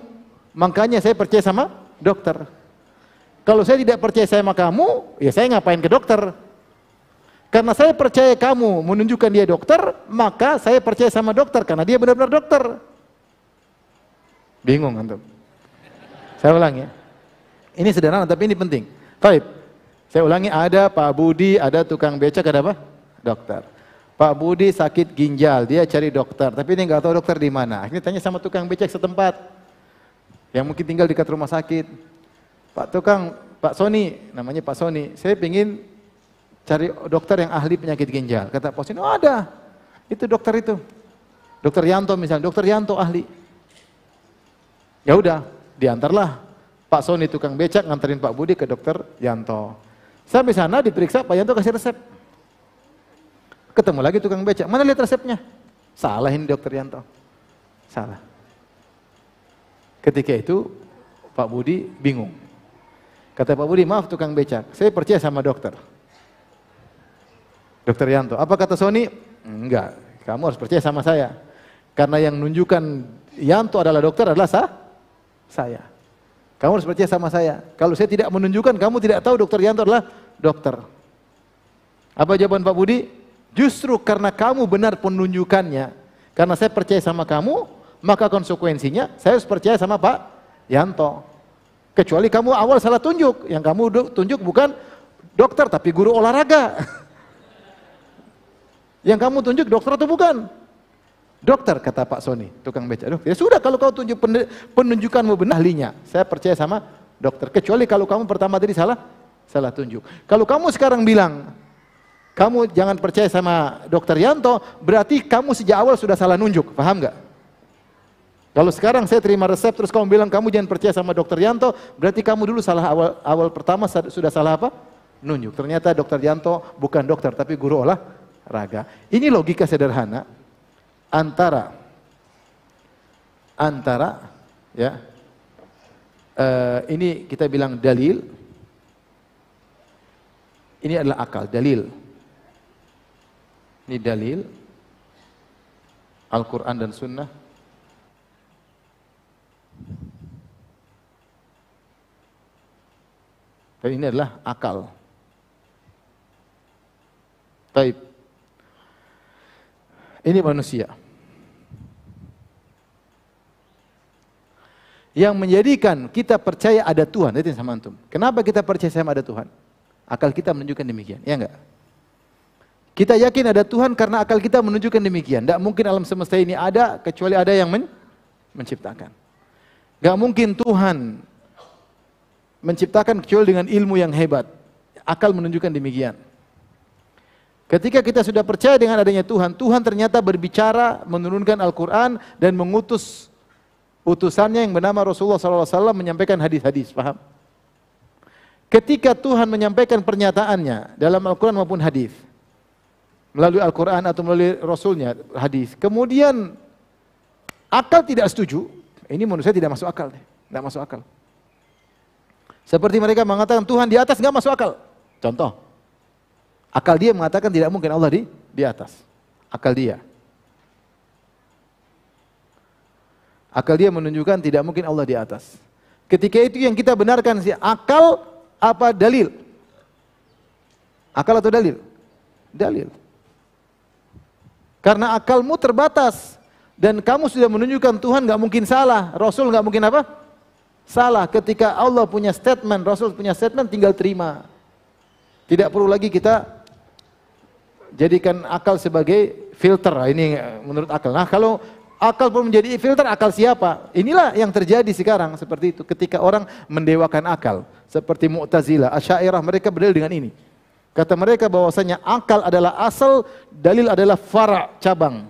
makanya saya percaya sama dokter. Kalau saya tidak percaya sama kamu, ya saya ngapain ke dokter? Karena saya percaya kamu menunjukkan dia dokter, maka saya percaya sama dokter karena dia benar-benar dokter. Bingung antum? Saya ulangi. Ini sederhana tapi ini penting. Baik. Saya ulangi, ada Pak Budi, ada tukang becak, ada apa? Dokter. Pak Budi sakit ginjal, dia cari dokter, tapi dia nggak tahu dokter di mana. Akhirnya tanya sama tukang becak setempat, yang mungkin tinggal dekat rumah sakit. Pak Sony, namanya Pak Sony, saya ingin cari dokter yang ahli penyakit ginjal. Kata Pak Sony, oh ada, itu dokter itu. Dokter Yanto misalnya, dokter Yanto ahli. Ya udah, diantarlah Pak Sony tukang becak nganterin Pak Budi ke dokter Yanto. Sampai sana diperiksa, Pak Yanto kasih resep. Ketemu lagi tukang becak, mana lihat resepnya? Salah ini dokter Yanto. Salah. Ketika itu Pak Budi bingung. Kata Pak Budi, maaf tukang becak, saya percaya sama dokter. Dokter Yanto, apa kata Sony? Enggak, kamu harus percaya sama saya. Karena yang menunjukkan Yanto adalah dokter adalah saya. Kamu harus percaya sama saya. Kalau saya tidak menunjukkan, kamu tidak tahu dokter Yanto adalah dokter. Apa jawaban Pak Budi? Justru karena kamu benar penunjukannya, karena saya percaya sama kamu, maka konsekuensinya saya harus percaya sama Pak Yanto. Kecuali kamu awal salah tunjuk, yang kamu tunjuk bukan dokter tapi guru olahraga. Yang kamu tunjuk dokter atau bukan? Dokter, kata Pak Sony, tukang becak. Ya sudah, kalau kau tunjuk penunjukanmu benar ahlinya, saya percaya sama dokter. Kecuali kalau kamu pertama tadi salah tunjuk. Kalau kamu sekarang bilang kamu jangan percaya sama dokter Yanto, berarti kamu sejak awal sudah salah nunjuk, paham nggak? Kalau sekarang saya terima resep terus kamu bilang kamu jangan percaya sama dokter Yanto, berarti kamu dulu salah awal pertama sudah salah apa? Nunjuk. Ternyata dokter Yanto bukan dokter tapi guru olahraga. Ini logika sederhana antara ya ini kita bilang dalil, ini adalah akal, dalil. Ini dalil Al-Quran dan Sunnah. Dan ini adalah akal. Baik. Ini manusia. Yang menjadikan kita percaya ada Tuhan, itu sama antum. Kenapa kita percaya sama ada Tuhan? Akal kita menunjukkan demikian, ya enggak? Kita yakin ada Tuhan karena akal kita menunjukkan demikian. Tidak mungkin alam semesta ini ada kecuali ada yang menciptakan. Tidak mungkin Tuhan menciptakan kecuali dengan ilmu yang hebat. Akal menunjukkan demikian. Ketika kita sudah percaya dengan adanya Tuhan, Tuhan ternyata berbicara, menurunkan Al-Quran dan mengutus utusannya yang bernama Rasulullah SAW menyampaikan hadis-hadis, paham? Ketika Tuhan menyampaikan pernyataannya dalam Al-Quran maupun hadis, melalui Al-Quran atau melalui Rasulnya, hadis. Kemudian akal tidak setuju, ini menurut saya tidak masuk akal. Tidak masuk akal. Seperti mereka mengatakan Tuhan di atas, nggak masuk akal. Contoh, akal dia mengatakan tidak mungkin Allah di atas. Akal dia. Akal dia menunjukkan tidak mungkin Allah di atas. Ketika itu yang kita benarkan sih, akal apa dalil? Akal atau dalil? Dalil. Karena akalmu terbatas dan kamu sudah menunjukkan Tuhan nggak mungkin salah, Rasul nggak mungkin apa? Salah. Ketika Allah punya statement, Rasul punya statement, tinggal terima. Tidak perlu lagi kita jadikan akal sebagai filter. Ini menurut akal. Nah, kalau akal pun menjadi filter, akal siapa? Inilah yang terjadi sekarang seperti itu. Ketika orang mendewakan akal, seperti Mu'tazilah, Asy'ariyah, mereka berdalil dengan ini. Kata mereka bahwasanya akal adalah asal, dalil adalah fara', cabang.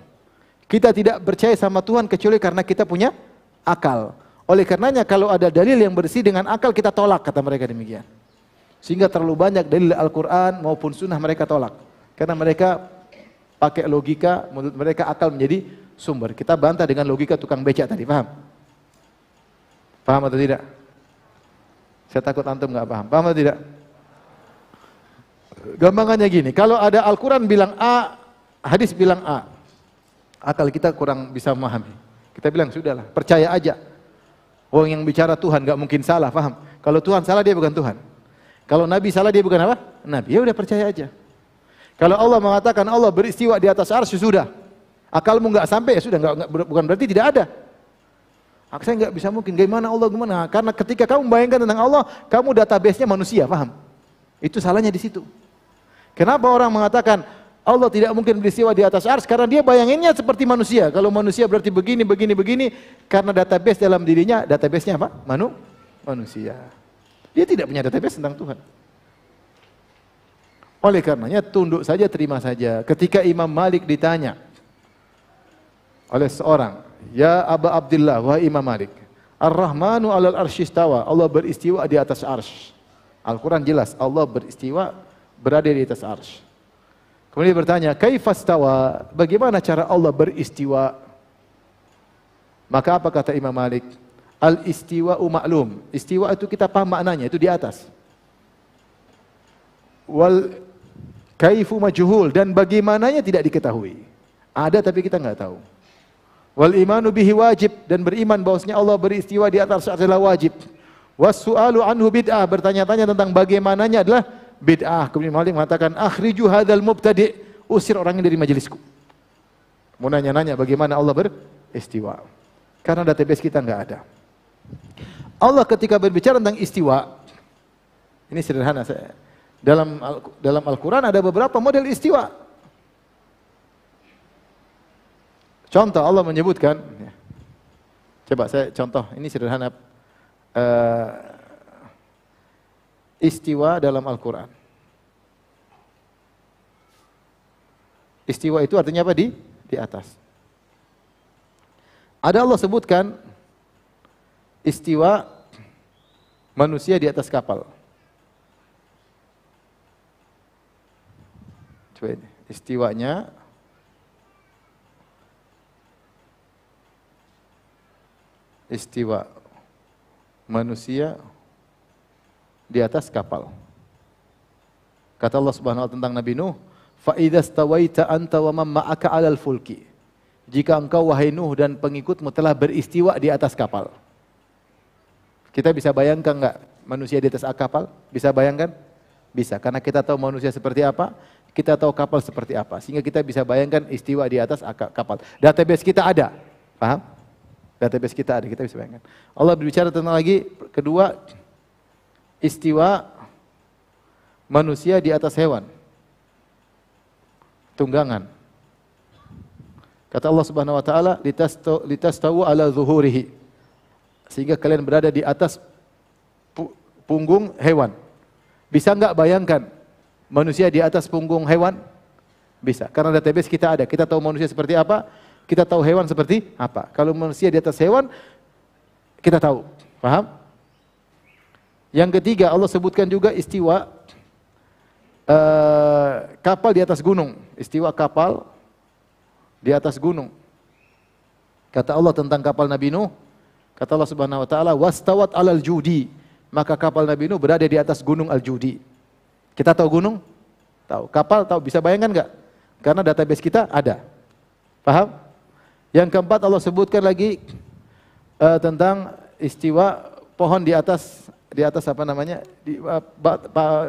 Kita tidak percaya sama Tuhan kecuali karena kita punya akal. Oleh karenanya kalau ada dalil yang bersih dengan akal kita tolak, kata mereka demikian. Sehingga terlalu banyak dalil Al-Quran maupun sunnah mereka tolak. Karena mereka pakai logika, menurut mereka akal menjadi sumber. Kita bantah dengan logika tukang becak tadi, paham? Paham atau tidak? Saya takut antum nggak paham. Paham atau tidak? Gampangannya gini, kalau ada Al-Quran bilang A, hadis bilang A, akal kita kurang bisa memahami. Kita bilang sudahlah, percaya aja. Orang yang bicara Tuhan nggak mungkin salah, paham? Kalau Tuhan salah dia bukan Tuhan. Kalau Nabi salah dia bukan apa? Nabi. Ya udah percaya aja. Kalau Allah mengatakan Allah beristiwa di atas arsy, sudah. Akalmu nggak sampai ya sudah, bukan berarti tidak ada. Saya nggak bisa mungkin. Gimana Allah gimana? Karena ketika kamu membayangkan tentang Allah, kamu database-nya manusia, paham? Itu salahnya di situ. Kenapa orang mengatakan Allah tidak mungkin beristiwa di atas arsy? Karena dia bayanginnya seperti manusia. Kalau manusia berarti begini, begini, begini. Karena database dalam dirinya, database-nya apa? Manusia. Dia tidak punya database tentang Tuhan. Oleh karenanya tunduk saja, terima saja. Ketika Imam Malik ditanya oleh seorang, ya Aba Abdullah, wahai Imam Malik, Ar-Rahmanu 'alal arsy istawa, Allah beristiwa di atas arsy. Al-Quran jelas, Allah beristiwa, berada di atas arsy. Kemudian dia bertanya, kaifastawa, bagaimana cara Allah beristiwa? Maka apa kata Imam Malik? Al-istiwa'u ma'lum. Istiwa itu kita paham maknanya, itu di atas. Wal kaifu majhul, dan bagaimananya tidak diketahui. Ada tapi kita enggak tahu. Wal imanu bihi wajib, dan beriman bahwasanya Allah beristiwa di atas adalah wajib. Was-su'alu anhu bid'ah, bertanya-tanya tentang bagaimananya adalah bid'ah. Kemudian Malik mengatakan, akhriju hadzal mubtadi', usir orangnya dari majelisku. Mau nanya-nanya bagaimana Allah beristiwa. Karena database kita enggak ada. Allah ketika berbicara tentang istiwa, ini sederhana, dalam Al-Quran ada beberapa model istiwa. Contoh Allah menyebutkan, coba saya contoh, ini sederhana, istiwa dalam Al-Quran. Istiwa itu artinya apa? Di atas. Ada Allah sebutkan istiwa manusia di atas kapal. Coba ini, istiwanya istiwa manusia di atas kapal. Kata Allah Subhanahu wa taala tentang Nabi Nuh, fa idza stawaita anta wa man ma'aka 'alal fulki. Jika engkau wahai Nuh dan pengikutmu telah beristiwa di atas kapal. Kita bisa bayangkan enggak manusia di atas kapal? Bisa bayangkan? Bisa, karena kita tahu manusia seperti apa, kita tahu kapal seperti apa, sehingga kita bisa bayangkan istiwa di atas kapal. Database kita ada, paham? Database kita ada, kita bisa bayangkan. Allah berbicara tentang lagi, kedua, istiwa manusia di atas hewan, tunggangan. Kata Allah Subhanahu wa taala, litastawu ala zuhurihi, sehingga kalian berada di atas punggung hewan. Bisa enggak bayangkan manusia di atas punggung hewan? Bisa, karena database kita ada. Kita tahu manusia seperti apa, kita tahu hewan seperti apa. Kalau manusia di atas hewan, kita tahu. Paham? Yang ketiga, Allah sebutkan juga istiwa kapal di atas gunung. Istiwa kapal di atas gunung. Kata Allah tentang kapal Nabi Nuh, kata Allah Subhanahu wa taala, wastawat 'alal judi. Maka kapal Nabi Nuh berada di atas gunung Al-Judi. Kita tahu gunung? Tahu. Kapal tahu, bisa bayangkan enggak? Karena database kita ada. Paham? Yang keempat Allah sebutkan lagi tentang istiwa pohon di atas apa namanya?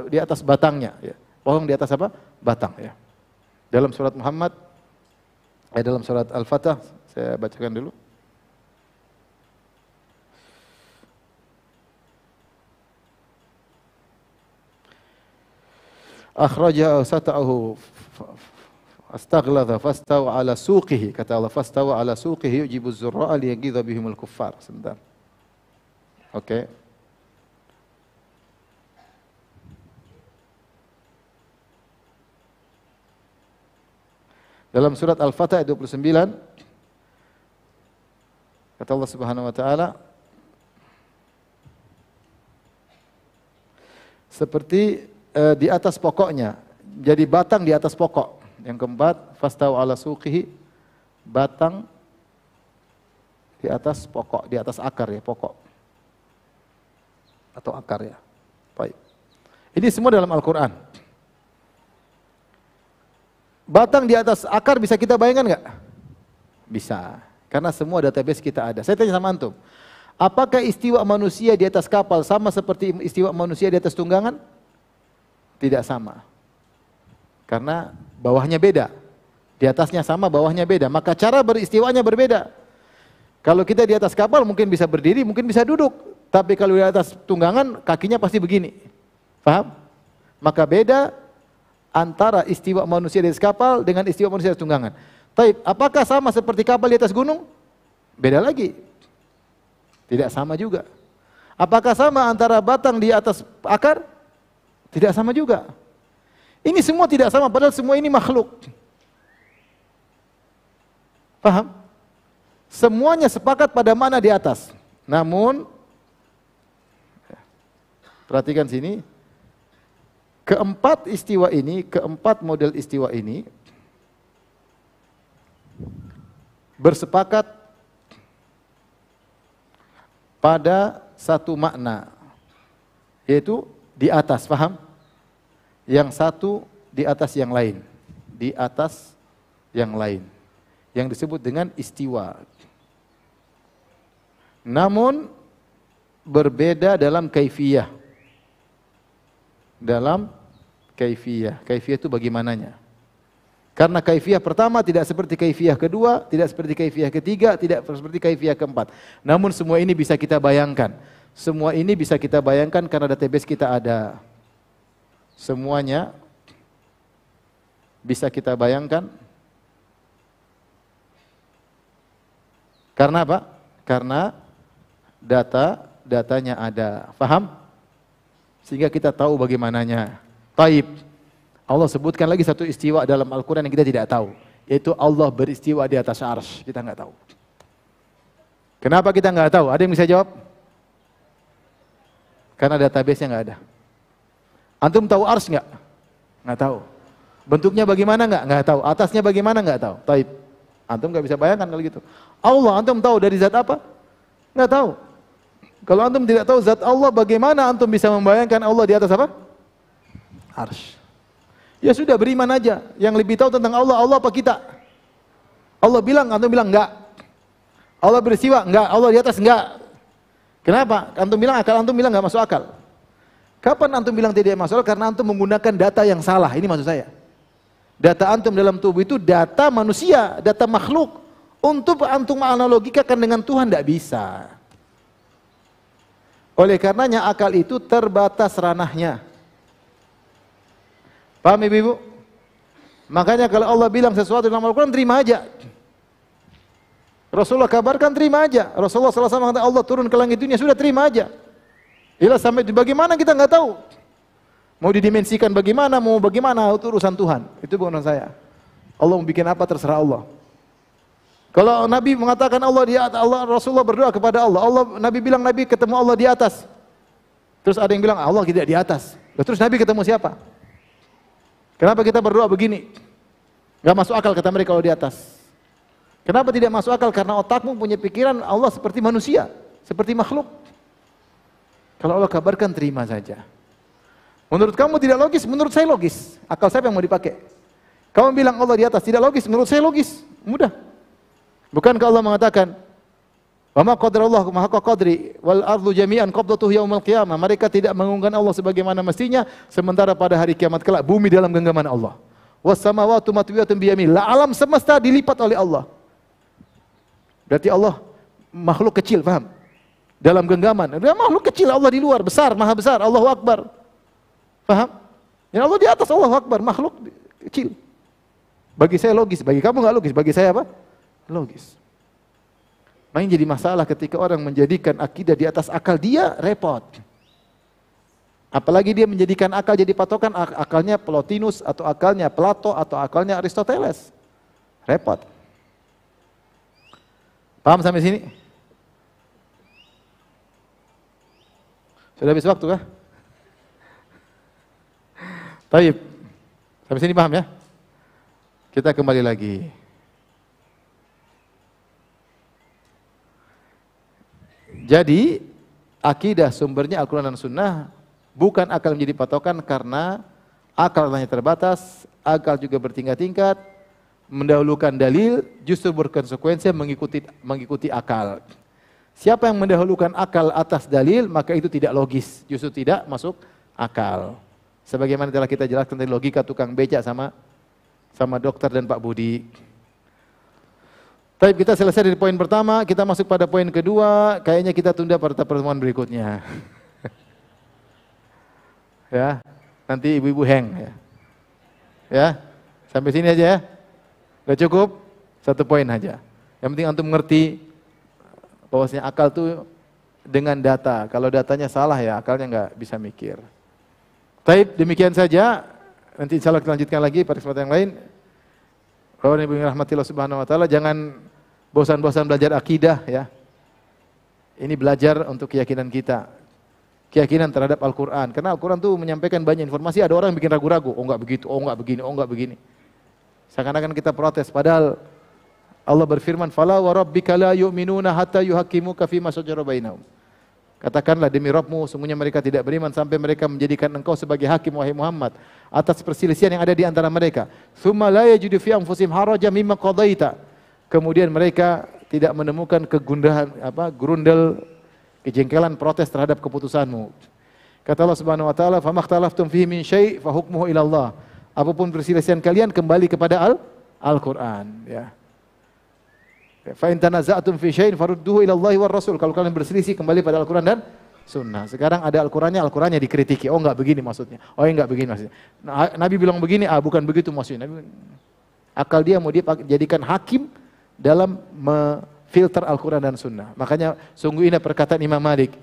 Di atas batangnya, ya. Pohon di atas apa? Batang, ya. Dalam surat Muhammad, dalam surat Al-Fatah, saya bacakan dulu. Akhraja sata'ahu astaghladha fastawa ala suqihi, kata Allah, fastawa ala suqihi yujibu zurra'a liyaghidha bihimul kuffar. Sebentar. Oke. Dalam surat Al-Fatah ayat 29 kata Allah Subhanahu wa taala, seperti di atas pokoknya, jadi batang di atas pokok. Yang keempat, fastau ala suqihi, batang di atas pokok, di atas akar ya, pokok atau akar ya. Baik. Ini semua dalam Al-Quran. Batang di atas akar bisa kita bayangkan nggak? Bisa, karena semua database kita ada. Saya tanya sama antum, apakah istiwa manusia di atas kapal sama seperti istiwa manusia di atas tunggangan? Tidak sama, karena bawahnya beda. Di atasnya sama, bawahnya beda, maka cara beristiwanya berbeda. Kalau kita di atas kapal mungkin bisa berdiri, mungkin bisa duduk, tapi kalau di atas tunggangan kakinya pasti begini. Paham? Maka beda antara istiwa manusia di atas kapal dengan istiwa manusia di atas tunggangan. Taib, apakah sama seperti kapal di atas gunung? Beda lagi. Tidak sama juga. Apakah sama antara batang di atas akar? Tidak sama juga. Ini semua tidak sama, padahal semua ini makhluk. Paham? Semuanya sepakat pada mana di atas. Namun, perhatikan sini, keempat istiwa ini, keempat model istiwa ini bersepakat pada satu makna, yaitu di atas, paham? Yang satu di atas yang lain, di atas yang lain, yang disebut dengan istiwa. Namun berbeda dalam kaifiyah. Dalam kaifiyah. Kaifiyah itu bagaimananya. Karena kaifiyah pertama tidak seperti kaifiyah kedua, tidak seperti kaifiyah ketiga, tidak seperti kaifiyah keempat. Namun semua ini bisa kita bayangkan. Semua ini bisa kita bayangkan karena database kita ada. Semuanya bisa kita bayangkan. Karena apa? Karena datanya ada. Paham? Sehingga kita tahu bagaimananya. Taib. Allah sebutkan lagi satu istiwa dalam Al-Quran yang kita tidak tahu. Yaitu Allah beristiwa di atas arsy. Kita nggak tahu. Kenapa kita nggak tahu? Ada yang bisa jawab? Karena database-nya nggak ada. Antum tahu arsy nggak? Nggak tahu. Bentuknya bagaimana nggak? Nggak tahu. Atasnya bagaimana nggak tahu. Taib. Antum nggak bisa bayangkan kalau gitu. Allah, antum tahu dari zat apa? Nggak tahu. Kalau antum tidak tahu zat Allah, bagaimana antum bisa membayangkan Allah di atas apa? Arsy. Ya sudah, beriman aja. Yang lebih tahu tentang Allah, Allah apa kita? Allah bilang, antum bilang enggak. Allah beristiwa, enggak. Allah di atas, enggak. Kenapa? Antum bilang akal, antum bilang enggak masuk akal. Kapan antum bilang tidak masuk akal? Karena antum menggunakan data yang salah. Ini maksud saya. Data antum dalam tubuh itu data manusia, data makhluk. Untuk antum menganalogikakan dengan Tuhan tidak bisa. Oleh karenanya akal itu terbatas ranahnya. Paham ibu-ibu? Makanya kalau Allah bilang sesuatu dalam Al-Quran, terima aja. Rasulullah kabarkan, terima aja. Rasulullah SAW mengatakan Allah turun ke langit dunia, sudah terima aja. Ilah sampai bagaimana kita nggak tahu. Mau didimensikan bagaimana, mau bagaimana, itu urusan Tuhan. Itu bukan urusan saya. Allah mau bikin apa terserah Allah. Kalau Nabi mengatakan Allah di atas, Rasulullah berdoa kepada Allah. Nabi bilang Nabi ketemu Allah di atas. Terus ada yang bilang Allah tidak di atas. Terus Nabi ketemu siapa? Kenapa kita berdoa begini? Gak masuk akal kata mereka kalau di atas. Kenapa tidak masuk akal? Karena otakmu punya pikiran Allah seperti manusia, seperti makhluk. Kalau Allah kabarkan, terima saja. Menurut kamu tidak logis, menurut saya logis. Akal saya yang mau dipakai. Kamu bilang Allah di atas, tidak logis, menurut saya logis. Mudah. Bukankah Allah mengatakan, wa ma qadarallahu haqqa qadri wal ardu jami'an qabdatuhu yaumil qiyamah. Mereka tidak mengagungkan Allah sebagaimana mestinya, sementara pada hari kiamat kelak bumi dalam genggaman Allah. Was samawati matwiyatun bi yamin. Alam semesta dilipat oleh Allah. Berarti Allah makhluk kecil, paham? Dalam genggaman. Dia makhluk kecil, Allah di luar, besar, maha besar, Allahu Akbar. Paham? Ya Allah di atas, Allahu Akbar, makhluk kecil. Bagi saya logis, bagi kamu enggak logis, bagi saya apa? Logis. Makanya jadi masalah ketika orang menjadikan akidah di atas akal dia, repot. Apalagi dia menjadikan akal jadi patokan, akalnya Plotinus atau akalnya Plato atau akalnya Aristoteles. Repot. Paham sampai sini? Sudah habis waktu kah? Baik. Sampai sini paham ya? Kita kembali lagi. Jadi, akidah sumbernya Al-Quran dan Sunnah, bukan akal menjadi patokan karena akal hanya terbatas, akal juga bertingkat-tingkat, mendahulukan dalil justru berkonsekuensi mengikuti akal. Siapa yang mendahulukan akal atas dalil, maka itu tidak logis, justru tidak masuk akal. Sebagaimana telah kita jelaskan tentang logika tukang becak sama dokter dan Pak Budi. Baik, kita selesai dari poin pertama, kita masuk pada poin kedua, kayaknya kita tunda pada pertemuan berikutnya. Ya, nanti ibu-ibu hang ya. Ya, sampai sini aja ya. Gak cukup, satu poin aja. Yang penting antum mengerti bahwasanya akal itu dengan data. Kalau datanya salah ya akalnya nggak bisa mikir. Baik, demikian saja. Nanti insya Allah kita lanjutkan lagi pada kesempatan yang lain. Kalau Nabi rahmatillah subhanahu wa ta'ala, jangan bosan-bosan belajar akidah ya. Ini belajar untuk keyakinan kita. Keyakinan terhadap Al-Quran. Karena Al-Quran itu menyampaikan banyak informasi, ada orang yang bikin ragu-ragu. Oh enggak begitu, oh enggak begini, oh enggak begini. Seakan-akan kita protes, padahal Allah berfirman, "Fala wa rabbika la yu'minuna hatta yuhaqqimuka fima shajara bainahum." Katakanlah demi Rabbmu, sungguhnya mereka tidak beriman sampai mereka menjadikan engkau sebagai hakim wahai Muhammad atas perselisihan yang ada di antara mereka. Tsumma la yajidu fi anfusihim harajan mimma qadaita. Kemudian mereka tidak menemukan kegundahan gerundel kejengkelan protes terhadap keputusanmu. Kata Allah Subhanahu wa taala, "Famakhtalaftum fihi min syai' fa hukmuhu ila Allah." Apapun perselisihan kalian kembali kepada Al-Qur'an ya. Fa in tanaza'tum fi syai'in farudduhu ila Allahi war Rasul. Kalau kalian berselisih kembali pada Al-Qur'an dan Sunnah. Sekarang ada Al-Qur'annya dikritiki. Oh enggak begini maksudnya. Oh enggak begini maksudnya. Nabi bilang begini, bukan begitu maksudnya. Akal dia mau dia jadikan hakim dalam memfilter Al-Qur'an dan Sunnah. Makanya sungguh indah perkataan Imam Malik.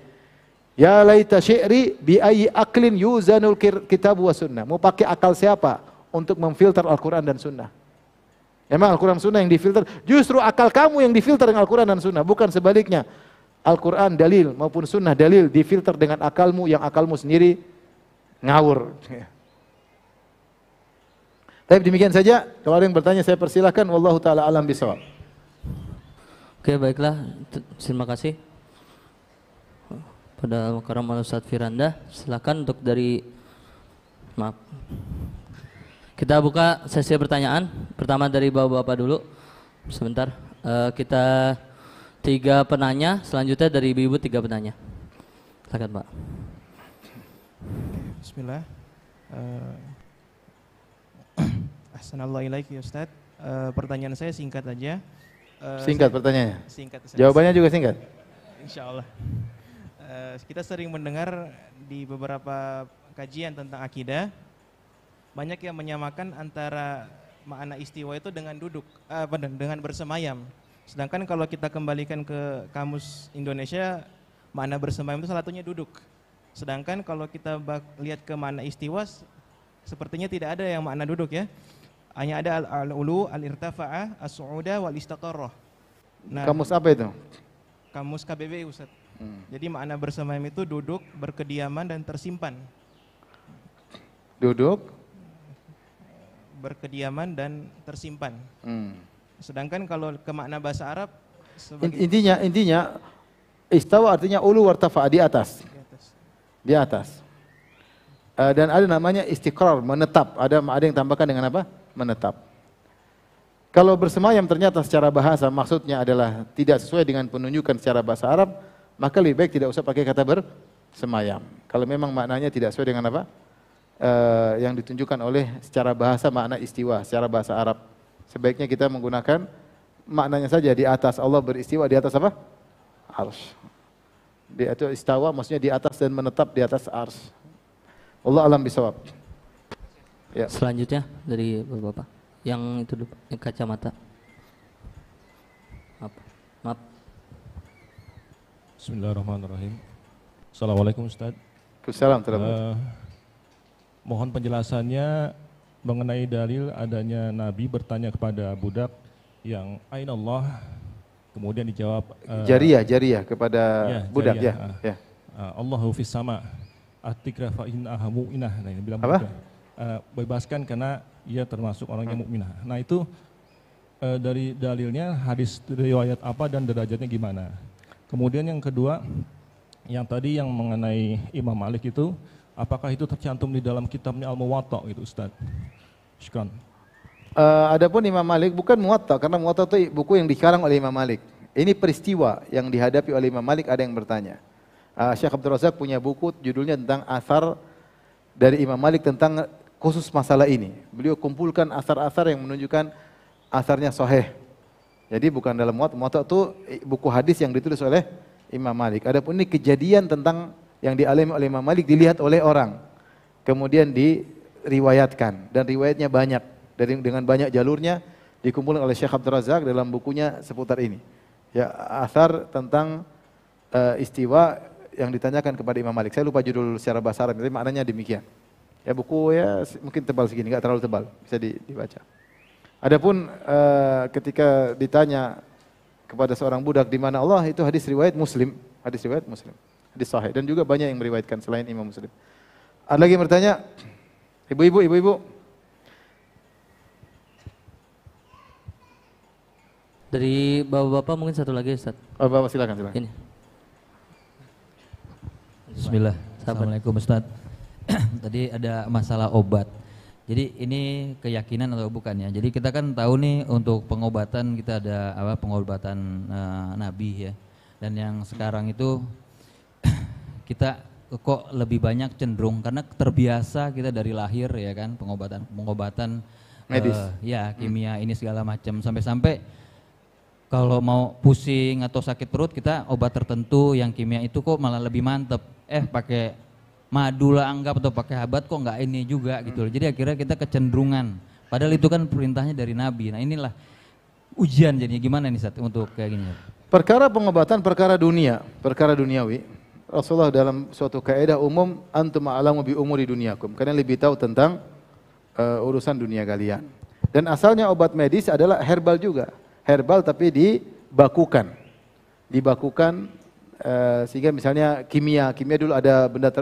Ya laita syi'ri bi ayyi aqlin yuzanul kitab wa sunnah. Mau pakai akal siapa untuk memfilter Al-Qur'an dan Sunnah? Memang Al-Quran Sunnah yang difilter, justru akal kamu yang difilter dengan Al-Quran dan Sunnah, bukan sebaliknya. Al-Quran dalil maupun Sunnah dalil difilter dengan akalmu yang akalmu sendiri ngawur. Tapi demikian saja, kalau ada yang bertanya saya persilahkan, wallahu ta'ala alam bisawab. Oke, baiklah, terima kasih pada Al-Mukarram Al-Ustadz Firanda. Silakan untuk kita buka sesi pertanyaan. Pertama dari bapak-bapak dulu. Sebentar. Kita 3 penanya. Selanjutnya dari ibu-ibu 3 penanya. Silakan Pak. Bismillah. Assalamualaikum ya Ustaz. Pertanyaan saya singkat aja. Singkat pertanyaannya? Singkat. Jawabannya juga singkat? Insya Allah. Kita sering mendengar di beberapa kajian tentang akidah, banyak yang menyamakan antara makna istiwa itu dengan duduk, dengan bersemayam. Sedangkan kalau kita kembalikan ke kamus Indonesia, makna bersemayam itu salah satunya duduk. Sedangkan kalau kita lihat ke makna istiwa, sepertinya tidak ada yang makna duduk ya. Hanya ada al-ulu, al-irtafa'ah, as-su'udah, wal-istaqarrah. Nah, kamus apa itu? Kamus KBBI Ustaz. Jadi makna bersemayam itu duduk, berkediaman dan tersimpan. Duduk, berkediaman dan tersimpan. Sedangkan kalau ke makna bahasa Arab intinya istawa artinya ulu wartafa, di atas. Di atas. Dan ada namanya istiqrar, menetap. Ada yang tambahkan dengan apa? Menetap. Kalau bersemayam ternyata secara bahasa maksudnya adalah tidak sesuai dengan penunjukan secara bahasa Arab, maka lebih baik tidak usah pakai kata bersemayam. Kalau memang maknanya tidak sesuai dengan apa? Yang ditunjukkan oleh secara bahasa makna istiwa, secara bahasa Arab. Sebaiknya kita menggunakan maknanya saja, di atas. Allah beristiwa di atas apa? Arsy. Di atas istawa maksudnya di atas dan menetap di atas arsy. Allah alam bisawab. Ya. Selanjutnya dari Bapak. Yang itu dulu, yang kacamata. Maaf. Bismillahirrahmanirrahim. Assalamualaikum Ustaz. Assalamualaikum. Mohon penjelasannya mengenai dalil adanya Nabi bertanya kepada budak yang Aina Allah, kemudian dijawab Jariyah kepada budak jariyah, ya. Allahu fis sama, atikra fa innaha mu'minah. Nah, ini bilang Apa? Bebaskan karena ia termasuk orang yang mukminah. Nah itu dari dalilnya hadis riwayat apa dan derajatnya gimana. Kemudian yang kedua, yang tadi yang mengenai Imam Malik itu, apakah itu tercantum di dalam kitabnya Al-Muwatta gitu Ustaz? Syukran. Adapun Imam Malik bukan Muwatta, karena Muwatta itu buku yang dikarang oleh Imam Malik. Ini peristiwa yang dihadapi oleh Imam Malik, ada yang bertanya. Syekh Abdul Razak punya buku judulnya tentang asar dari Imam Malik tentang khusus masalah ini. Beliau kumpulkan asar-asar yang menunjukkan asarnya sahih. Jadi bukan dalam Muwatta itu buku hadis yang ditulis oleh Imam Malik. Adapun ini kejadian tentang yang dialami oleh Imam Malik dilihat oleh orang. Kemudian diriwayatkan dan riwayatnya banyak dengan banyak jalurnya dikumpulkan oleh Syekh Abdul Razak dalam bukunya seputar ini. Ya, asar tentang istiwa yang ditanyakan kepada Imam Malik. Saya lupa judul secara bahasa Arab, tapi maknanya demikian. Ya buku ya mungkin tebal segini, enggak terlalu tebal, bisa dibaca. Adapun ketika ditanya kepada seorang budak di mana Allah, itu hadis riwayat Muslim, hadis sahih dan juga banyak yang meriwayatkan selain Imam Muslim. Ada lagi yang bertanya? Ibu-ibu. Dari bapak-bapak mungkin satu lagi Ustaz. Oh, Bapak silakan. Ini. Bismillah. Assalamualaikum Ustaz. Tadi ada masalah obat. Jadi ini keyakinan atau bukan ya? Jadi kita kan tahu nih untuk pengobatan kita ada pengobatan Nabi ya. Dan yang sekarang itu kita kok lebih banyak cenderung karena terbiasa kita dari lahir ya kan pengobatan medis. Kimia ini segala macam sampai kalau mau pusing atau sakit perut kita obat tertentu yang kimia itu kok malah lebih mantep. Pakai madu lah anggap atau pakai habat kok nggak ini juga gitu. Jadi akhirnya kita kecenderungan. Padahal itu kan perintahnya dari Nabi. Nah inilah ujian jadinya gimana nih Sat untuk kayak gini. Perkara pengobatan perkara duniawi. Rasulullah dalam suatu kaidah umum, antum a'lamu bi umuri dunyakum. Kalian lebih tahu tentang urusan dunia kalian. Dan asalnya obat medis adalah herbal juga. Herbal tapi dibakukan sehingga misalnya kimia dulu ada benda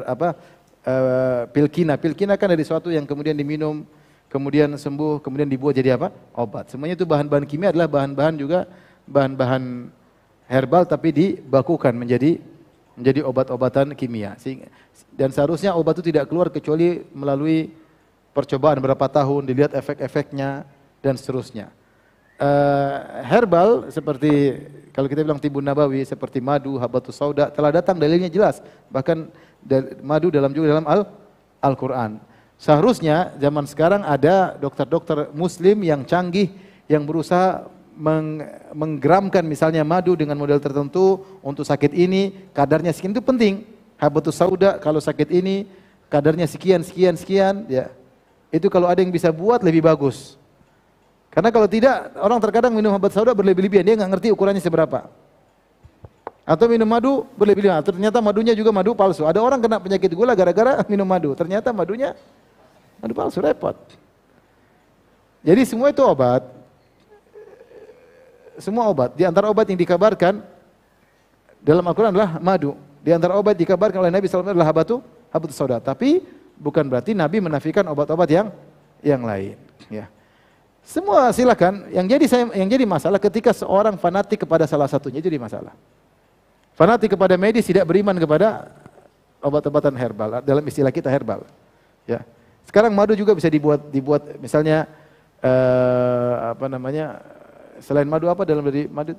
pilkina kan dari suatu yang kemudian diminum kemudian sembuh kemudian dibuat jadi obat. Semuanya itu bahan-bahan kimia adalah bahan-bahan herbal tapi dibakukan menjadi obat-obatan kimia. Dan seharusnya obat itu tidak keluar kecuali melalui percobaan berapa tahun, dilihat efek-efeknya dan seterusnya. Herbal seperti kalau kita bilang tibun nabawi seperti madu, habatus sauda telah datang dalilnya jelas. Bahkan madu dalam Al-Qur'an. Seharusnya zaman sekarang ada dokter-dokter muslim yang canggih yang berusaha menggramkan misalnya madu dengan model tertentu untuk sakit ini, kadarnya sekian itu penting. Habatus sauda kalau sakit ini kadarnya sekian ya. Itu kalau ada yang bisa buat lebih bagus. Karena kalau tidak, orang terkadang minum habat sauda berlebih-lebihan, dia nggak ngerti ukurannya seberapa. Atau minum madu berlebih-lebihan, ternyata madunya juga madu palsu. Ada orang kena penyakit gula gara-gara minum madu, ternyata madunya madu palsu, repot. Jadi semua itu obat. Semua obat. Di antara obat yang dikabarkan dalam Al-Quran adalah madu. Di antara obat dikabarkan oleh Nabi SAW adalah habatus sauda. Tapi bukan berarti Nabi menafikan obat-obat yang lain. Ya. Semua silakan. Yang jadi masalah ketika seorang fanatik kepada salah satunya, itu jadi masalah. Fanatik kepada medis, tidak beriman kepada obat-obatan herbal. Dalam istilah kita herbal. Ya. Sekarang madu juga bisa dibuat misalnya selain madu apa dalam dari madu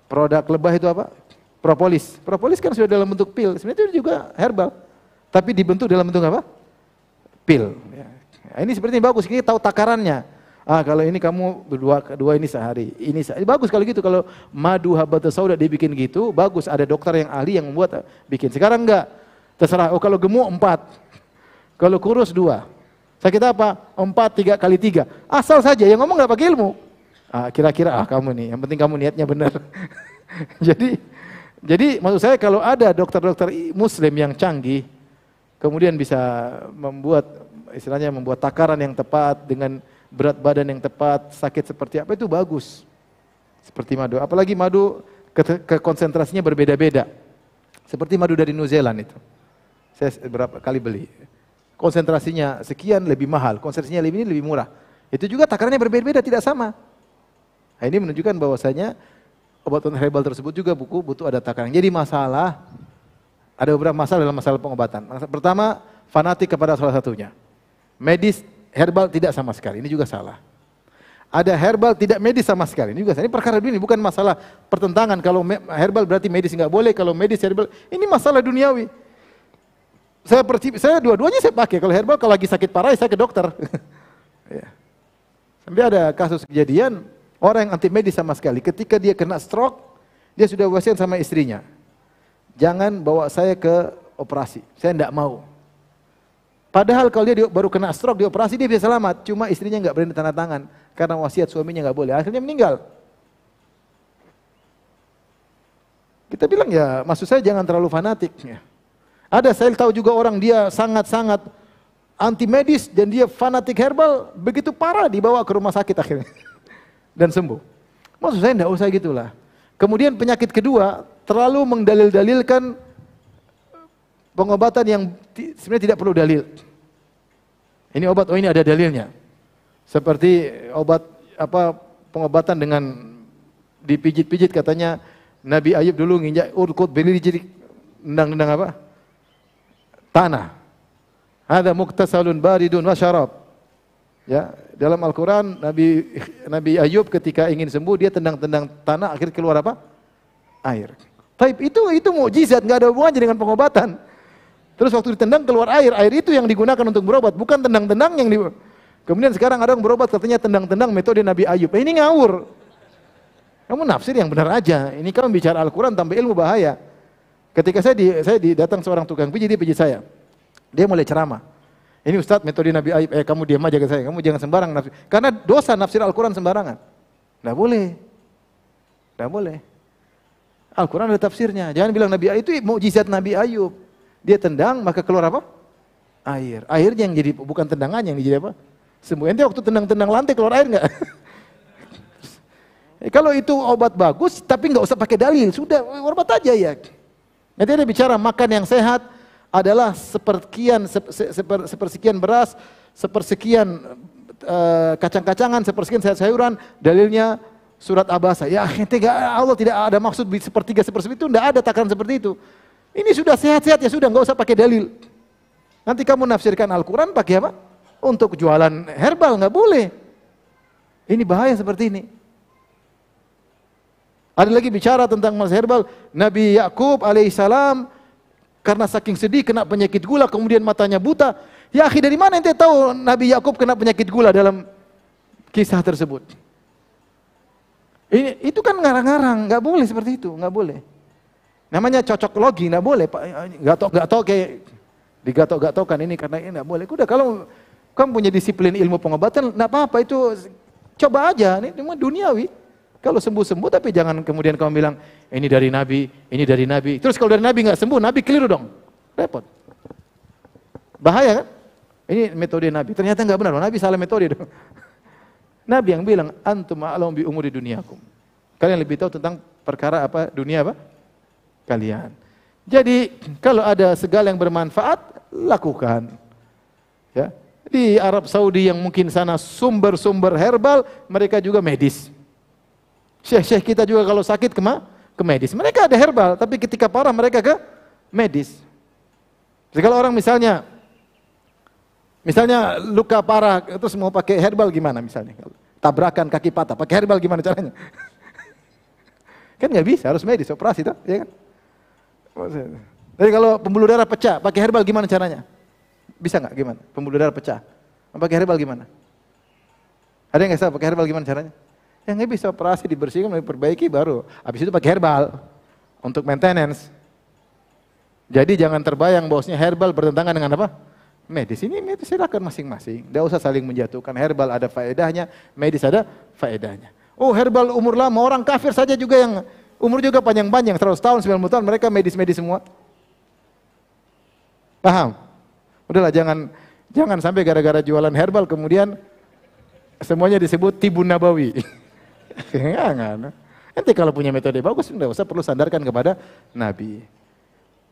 produk lebah itu apa? Propolis. Propolis kan sudah dalam bentuk pil. Sebenarnya itu juga herbal. Tapi dibentuk dalam bentuk apa? Pil. Ya. Nah, ini sepertinya bagus, kita tahu takarannya. Kalau ini kamu dua ini sehari, bagus kalau gitu. Kalau madu habatus sauda dibikin gitu, bagus. Ada dokter yang ahli yang membuat bikin. Sekarang enggak, terserah. Kalau gemuk 4, kalau kurus 2, sakit apa? 4, 3 kali 3. Asal saja, yang ngomong nggak pakai ilmu. Kira-kira kamu nih, yang penting kamu niatnya benar. Jadi maksud saya kalau ada dokter-dokter muslim yang canggih, kemudian bisa membuat takaran yang tepat dengan berat badan yang tepat, sakit seperti apa itu bagus. Seperti madu, apalagi madu konsentrasinya berbeda-beda. Seperti madu dari New Zealand itu. Saya berapa kali beli. Konsentrasinya sekian lebih mahal, konsentrasinya lebih murah. Itu juga takarannya berbeda-beda, tidak sama. Nah, ini menunjukkan bahwasanya obat-obatan herbal tersebut juga butuh ada takaran. Jadi ada beberapa masalah dalam masalah pengobatan. Pertama, fanatik kepada salah satunya. Medis, herbal tidak sama sekali, ini juga salah. Ada herbal tidak medis sama sekali, ini juga salah. Ini perkara dunia, bukan masalah pertentangan. Kalau herbal berarti medis nggak boleh, kalau medis herbal, ini masalah duniawi. Saya dua-duanya saya pakai. Kalau herbal, kalau lagi sakit parah, saya ke dokter. Ya. Sampai ada kasus kejadian, orang yang anti medis sama sekali, ketika dia kena stroke, dia sudah wasiat sama istrinya. Jangan bawa saya ke operasi, saya tidak mau. Padahal kalau dia baru kena stroke, di operasi dia bisa selamat. Cuma istrinya nggak berani tanda tangan, karena wasiat suaminya nggak boleh. Akhirnya meninggal. Kita bilang ya, maksud saya jangan terlalu fanatik. Ada, saya tahu juga orang dia sangat-sangat anti medis dan dia fanatik herbal, begitu parah dibawa ke rumah sakit akhirnya. Dan sembuh. Maksud saya tidak usah gitulah. Kemudian penyakit kedua, terlalu mendalil-dalilkan pengobatan yang sebenarnya tidak perlu dalil. Ini obat, oh ini ada dalilnya. Seperti obat pengobatan dengan dipijit-pijit, katanya Nabi Ayub dulu nginjak urkut beli jadi nendang-nendang apa? Tanah. Ada muktasalun baridun wa syarab. Ya, dalam Al-Qur'an Nabi Ayub ketika ingin sembuh dia tendang-tendang tanah, akhirnya keluar apa? Air. Taib itu mukjizat, enggak ada hubungannya dengan pengobatan. Terus waktu ditendang keluar air itu yang digunakan untuk berobat, bukan tendang-tendang yang Kemudian sekarang ada yang berobat katanya tendang-tendang metode Nabi Ayub. Ini ngawur. Kamu nafsir yang benar aja. Ini kamu bicara Al-Qur'an tanpa ilmu bahaya. Ketika saya datang seorang tukang pijit, dia pijit saya. Dia mulai ceramah. Ini Ustadz metode Nabi Ayub, kamu diam aja ke saya, kamu jangan sembarang nafsir. Karena dosa nafsir Al-Quran sembarangan. Nggak boleh. Nggak boleh. Al-Quran ada tafsirnya. Jangan bilang Nabi Ayub itu mukjizat Nabi Ayub. Dia tendang, maka keluar apa? Air. Airnya yang jadi, bukan tendangannya yang jadi apa? Sembuh. Ente waktu tendang-tendang lantai keluar air nggak? Kalau itu obat bagus, tapi nggak usah pakai dalil. Sudah, obat aja ya. Nanti ada bicara makan yang sehat, adalah sepersekian beras, sepersekian kacang-kacangan, sepersekian sayur-sayuran, dalilnya surat Abasa. Ya, Allah tidak ada maksud sepertiga itu, tidak ada takaran seperti itu. Ini sudah sehat-sehat ya sudah, nggak usah pakai dalil. Nanti kamu nafsirkan Al-Quran pakai apa? Untuk jualan herbal, nggak boleh. Ini bahaya seperti ini. Ada lagi bicara tentang mas herbal, Nabi Yakub alaihissalam karena saking sedih kena penyakit gula, kemudian matanya buta. Ya akhi, dari mana ente tahu Nabi Yakub kena penyakit gula dalam kisah tersebut? Itu kan ngarang-ngarang, nggak boleh seperti itu, nggak boleh. Namanya cocok logi, nggak boleh. Gatok kayak digatok-gatokkan ini karena ini nggak boleh. Udah, kalau kamu punya disiplin ilmu pengobatan, nggak apa-apa, itu coba aja. Ini cuma duniawi. Kalau sembuh-sembuh, tapi jangan kemudian kamu bilang ini dari Nabi, ini dari Nabi. Terus kalau dari Nabi nggak sembuh, Nabi keliru dong, repot. Bahaya kan? Ini metode Nabi. Ternyata nggak benar, Nabi salah metode dong. Nabi yang bilang antum a'lamu bi umuri dunyakum. Kalian lebih tahu tentang perkara apa dunia apa? Kalian. Jadi kalau ada segala yang bermanfaat, lakukan. Ya. Di Arab Saudi yang mungkin sana sumber-sumber herbal, mereka juga medis. Syekh-syekh kita juga kalau sakit ke medis. Mereka ada herbal, tapi ketika parah mereka ke medis. Jadi kalau orang misalnya luka parah terus mau pakai herbal gimana misalnya? Tabrakan kaki patah, pakai herbal gimana caranya? Kan nggak bisa, harus medis, operasi toh, ya kan? Jadi kalau pembuluh darah pecah, pakai herbal gimana caranya? Bisa nggak gimana? Pembuluh darah pecah, pakai herbal gimana? Ada yang nggak tahu pakai herbal gimana caranya? Ya nggak bisa, operasi dibersihkan, diperbaiki baru. Habis itu pakai herbal untuk maintenance. Jadi jangan terbayang bahwasanya herbal bertentangan dengan apa? Medis. Ini medis, silakan masing-masing. Tidak usah saling menjatuhkan. Herbal ada faedahnya, medis ada faedahnya. Oh herbal umur lama, orang kafir saja juga yang umur juga panjang-panjang, 100 tahun, 90 tahun, mereka medis-medis semua. Paham? Udahlah, jangan sampai gara-gara jualan herbal kemudian Semuanya disebut tibun nabawi. Jangan. Nanti kalau punya metode bagus, enggak usah perlu sandarkan kepada Nabi.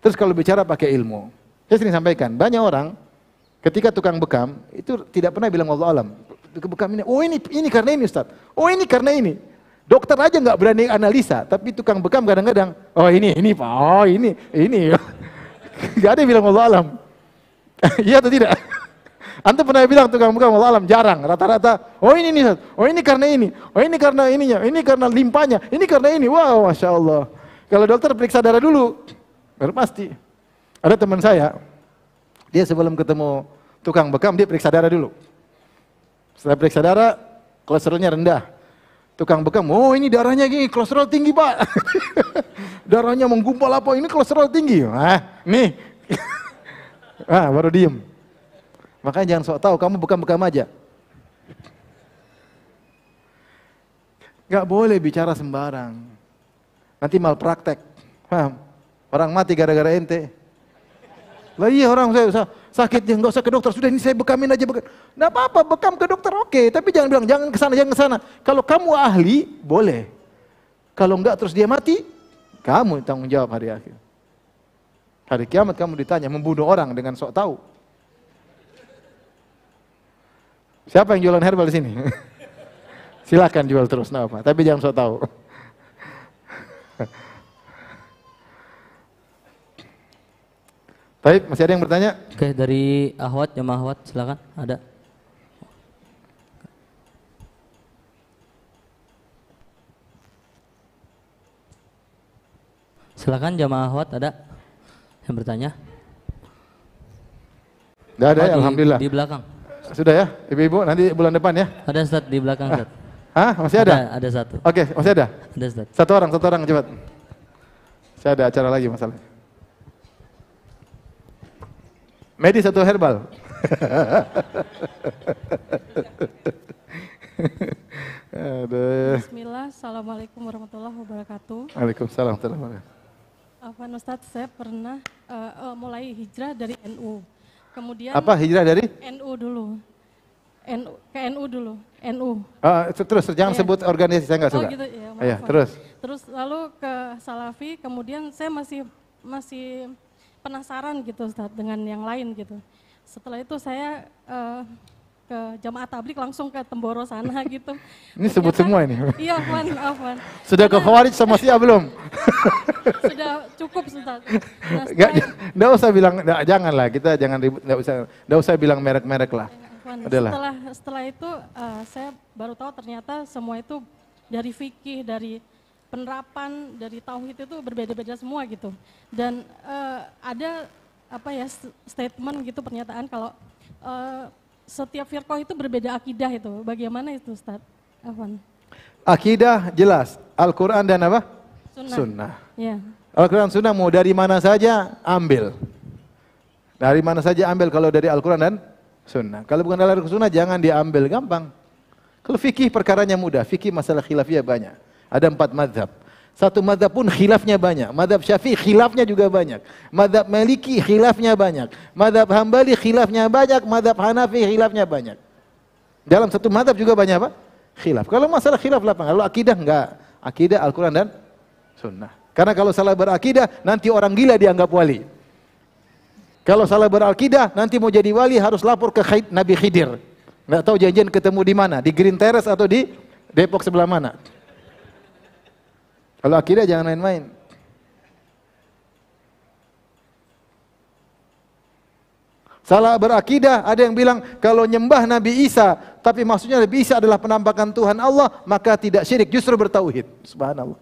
Terus kalau bicara pakai ilmu, saya sering sampaikan, banyak orang ketika tukang bekam itu tidak pernah bilang wallahu alam. Bekam ini, oh ini karena ini Ustaz. Oh ini karena ini. Dokter aja nggak berani analisa, tapi tukang bekam kadang-kadang, oh ini Pak, oh ini. Gak ada yang bilang wallahu alam. Iya atau tidak? Antum pernah bilang tukang bekam wallahu alam? Jarang. Rata-rata, oh ini nih, oh ini karena ini, oh ini karena ininya, ini karena limpanya, ini karena ini. Wow, masya Allah. Kalau dokter periksa darah dulu, baru pasti. Ada teman saya, dia sebelum ketemu tukang bekam dia periksa darah dulu. Setelah periksa darah, kolesterolnya rendah. Tukang bekam, oh ini darahnya gini, kolesterol tinggi Pak. Darahnya menggumpal apa, ini kolesterol tinggi. Nih. Baru diem. Makanya jangan sok tahu, kamu bekam-bekam aja. Gak boleh bicara sembarang. Nanti malpraktek. Paham? Orang mati gara-gara ente. Lah iya orang saya sakit, ya nggak usah ke dokter. Sudah ini saya bekamin aja. Nggak apa-apa, bekam ke dokter oke. Tapi jangan bilang jangan kesana, jangan kesana. Kalau kamu ahli, boleh. Kalau enggak terus dia mati, kamu tanggung jawab hari akhir. Hari kiamat kamu ditanya, membunuh orang dengan sok tahu. Siapa yang jualan herbal di sini? Silakan jual terus, nggak apa. Tapi jangan sok tahu. Baik, masih ada yang bertanya? Oke, dari Ahwat, jemaah Ahwat, silakan. Ada. Silakan jemaah Ahwat, ada yang bertanya? Tidak ada, ya, alhamdulillah. Di belakang. Sudah ya, ibu-ibu, nanti bulan depan ya. Ada Ustaz di belakang, Ustaz. Masih ada? Ada satu. Oke, masih ada? Ada Ustaz. Satu orang cepat. Saya ada acara lagi masalah. Medis atau herbal? Bismillah, Assalamualaikum warahmatullahi wabarakatuh. Waalaikumsalam warahmatullahi wabarakatuh. Afwan Ustadz, saya pernah mulai hijrah dari NU. Kemudian Apa hijrah dari? NU dulu. Ke NU dulu. NU. Terus jangan sebut organisasi, saya nggak suka. Oh gitu ya. Iya, terus. Terus lalu ke Salafi, kemudian saya masih penasaran gitu Ustadz dengan yang lain gitu. Setelah itu saya ke Jamaah Tablik langsung ke Temboro sana gitu. Ini sebut semua ini. Iya, Afwan. Sudah ke Khawarij sama Syiah belum? Sudah cukup Ustadz. Nah, Nggak usah bilang, janganlah, kita jangan ribut, nggak usah bilang merek-merek lah. Setelah itu saya baru tahu ternyata semua itu dari fikih, dari penerapan, dari tauhid itu berbeda-beda semua gitu. Dan ada statement gitu, pernyataan kalau setiap firqah itu berbeda akidah itu. Bagaimana itu Ustaz? Afwan. Akidah jelas, Al-Quran dan apa? Sunnah. Ya. Al-Quran Sunnah mau dari mana saja ambil. Dari mana saja ambil kalau dari Al-Quran dan Sunnah. Kalau bukan dari Al-Quran Sunnah jangan diambil, gampang. Kalau fikih perkaranya mudah, fikih masalah khilafiyah banyak. Ada 4 mazhab. Satu mazhab pun khilafnya banyak. Mazhab Syafi'i khilafnya juga banyak. Mazhab Maliki khilafnya banyak. Mazhab Hambali khilafnya banyak. Mazhab Hanafi khilafnya banyak. Dalam satu mazhab juga banyak apa? Khilaf. Kalau masalah khilaf lapang. Kalau akidah enggak. Akidah Al-Quran dan Sunnah. Karena kalau salah berakidah nanti orang gila dianggap wali. Kalau salah berakidah nanti mau jadi wali harus lapor ke Nabi Khidir. Enggak tahu janjian ketemu di mana, di Green Terrace atau di Depok sebelah mana. Kalau akidah jangan main-main. Salah berakidah, ada yang bilang kalau nyembah Nabi Isa, tapi maksudnya Nabi Isa adalah penampakan Tuhan Allah, maka tidak syirik, justru bertauhid. Subhanallah.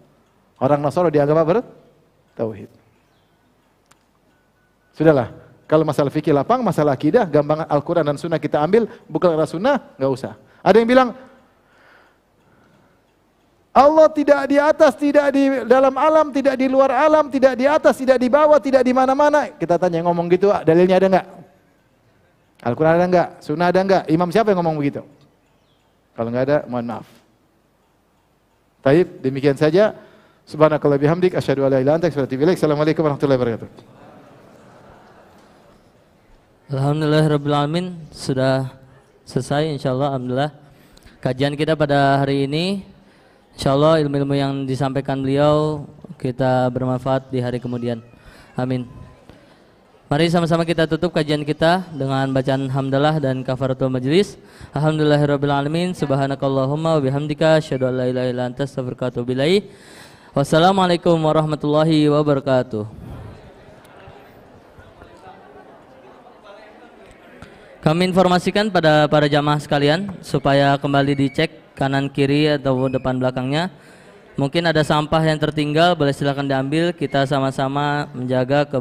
Orang Nasrani dianggap apa? Bertauhid. Sudahlah, kalau masalah fikih lapang, masalah akidah, gampang Al-Quran dan Sunnah kita ambil, bukan Sunnah, nggak usah. Ada yang bilang, Allah tidak di atas, tidak di dalam alam, tidak di luar alam, tidak di atas, tidak di bawah, tidak di mana-mana. Kita tanya ngomong gitu, dalilnya ada enggak? Al-Quran ada enggak? Sunnah ada enggak? Imam siapa yang ngomong begitu? Kalau enggak ada, mohon maaf. Taib, demikian saja. Subhanakallah bihamdik, asyhadu an la ilaha illa anta, astaghfiruka wa atubu ilaik. Assalamualaikum warahmatullahi wabarakatuh. Alhamdulillahirabbil alamin, sudah selesai insyaallah, alhamdulillah. kajian kita pada hari ini. Insyaallah ilmu-ilmu yang disampaikan beliau kita bermanfaat di hari kemudian. Amin. Mari sama-sama kita tutup kajian kita dengan bacaan hamdalah dan kafaratul majlis. Alhamdulillahirabbil alamin. Subhanakallahumma wa bihamdika asyhadu an la ilaha illa anta astaghfiruka wa atubu ilaik. Wassalamualaikum warahmatullahi wabarakatuh. Kami informasikan pada para jamaah sekalian supaya kembali dicek kanan kiri atau depan belakangnya. Mungkin ada sampah yang tertinggal, boleh silakan diambil. Kita sama-sama menjaga kebersihan.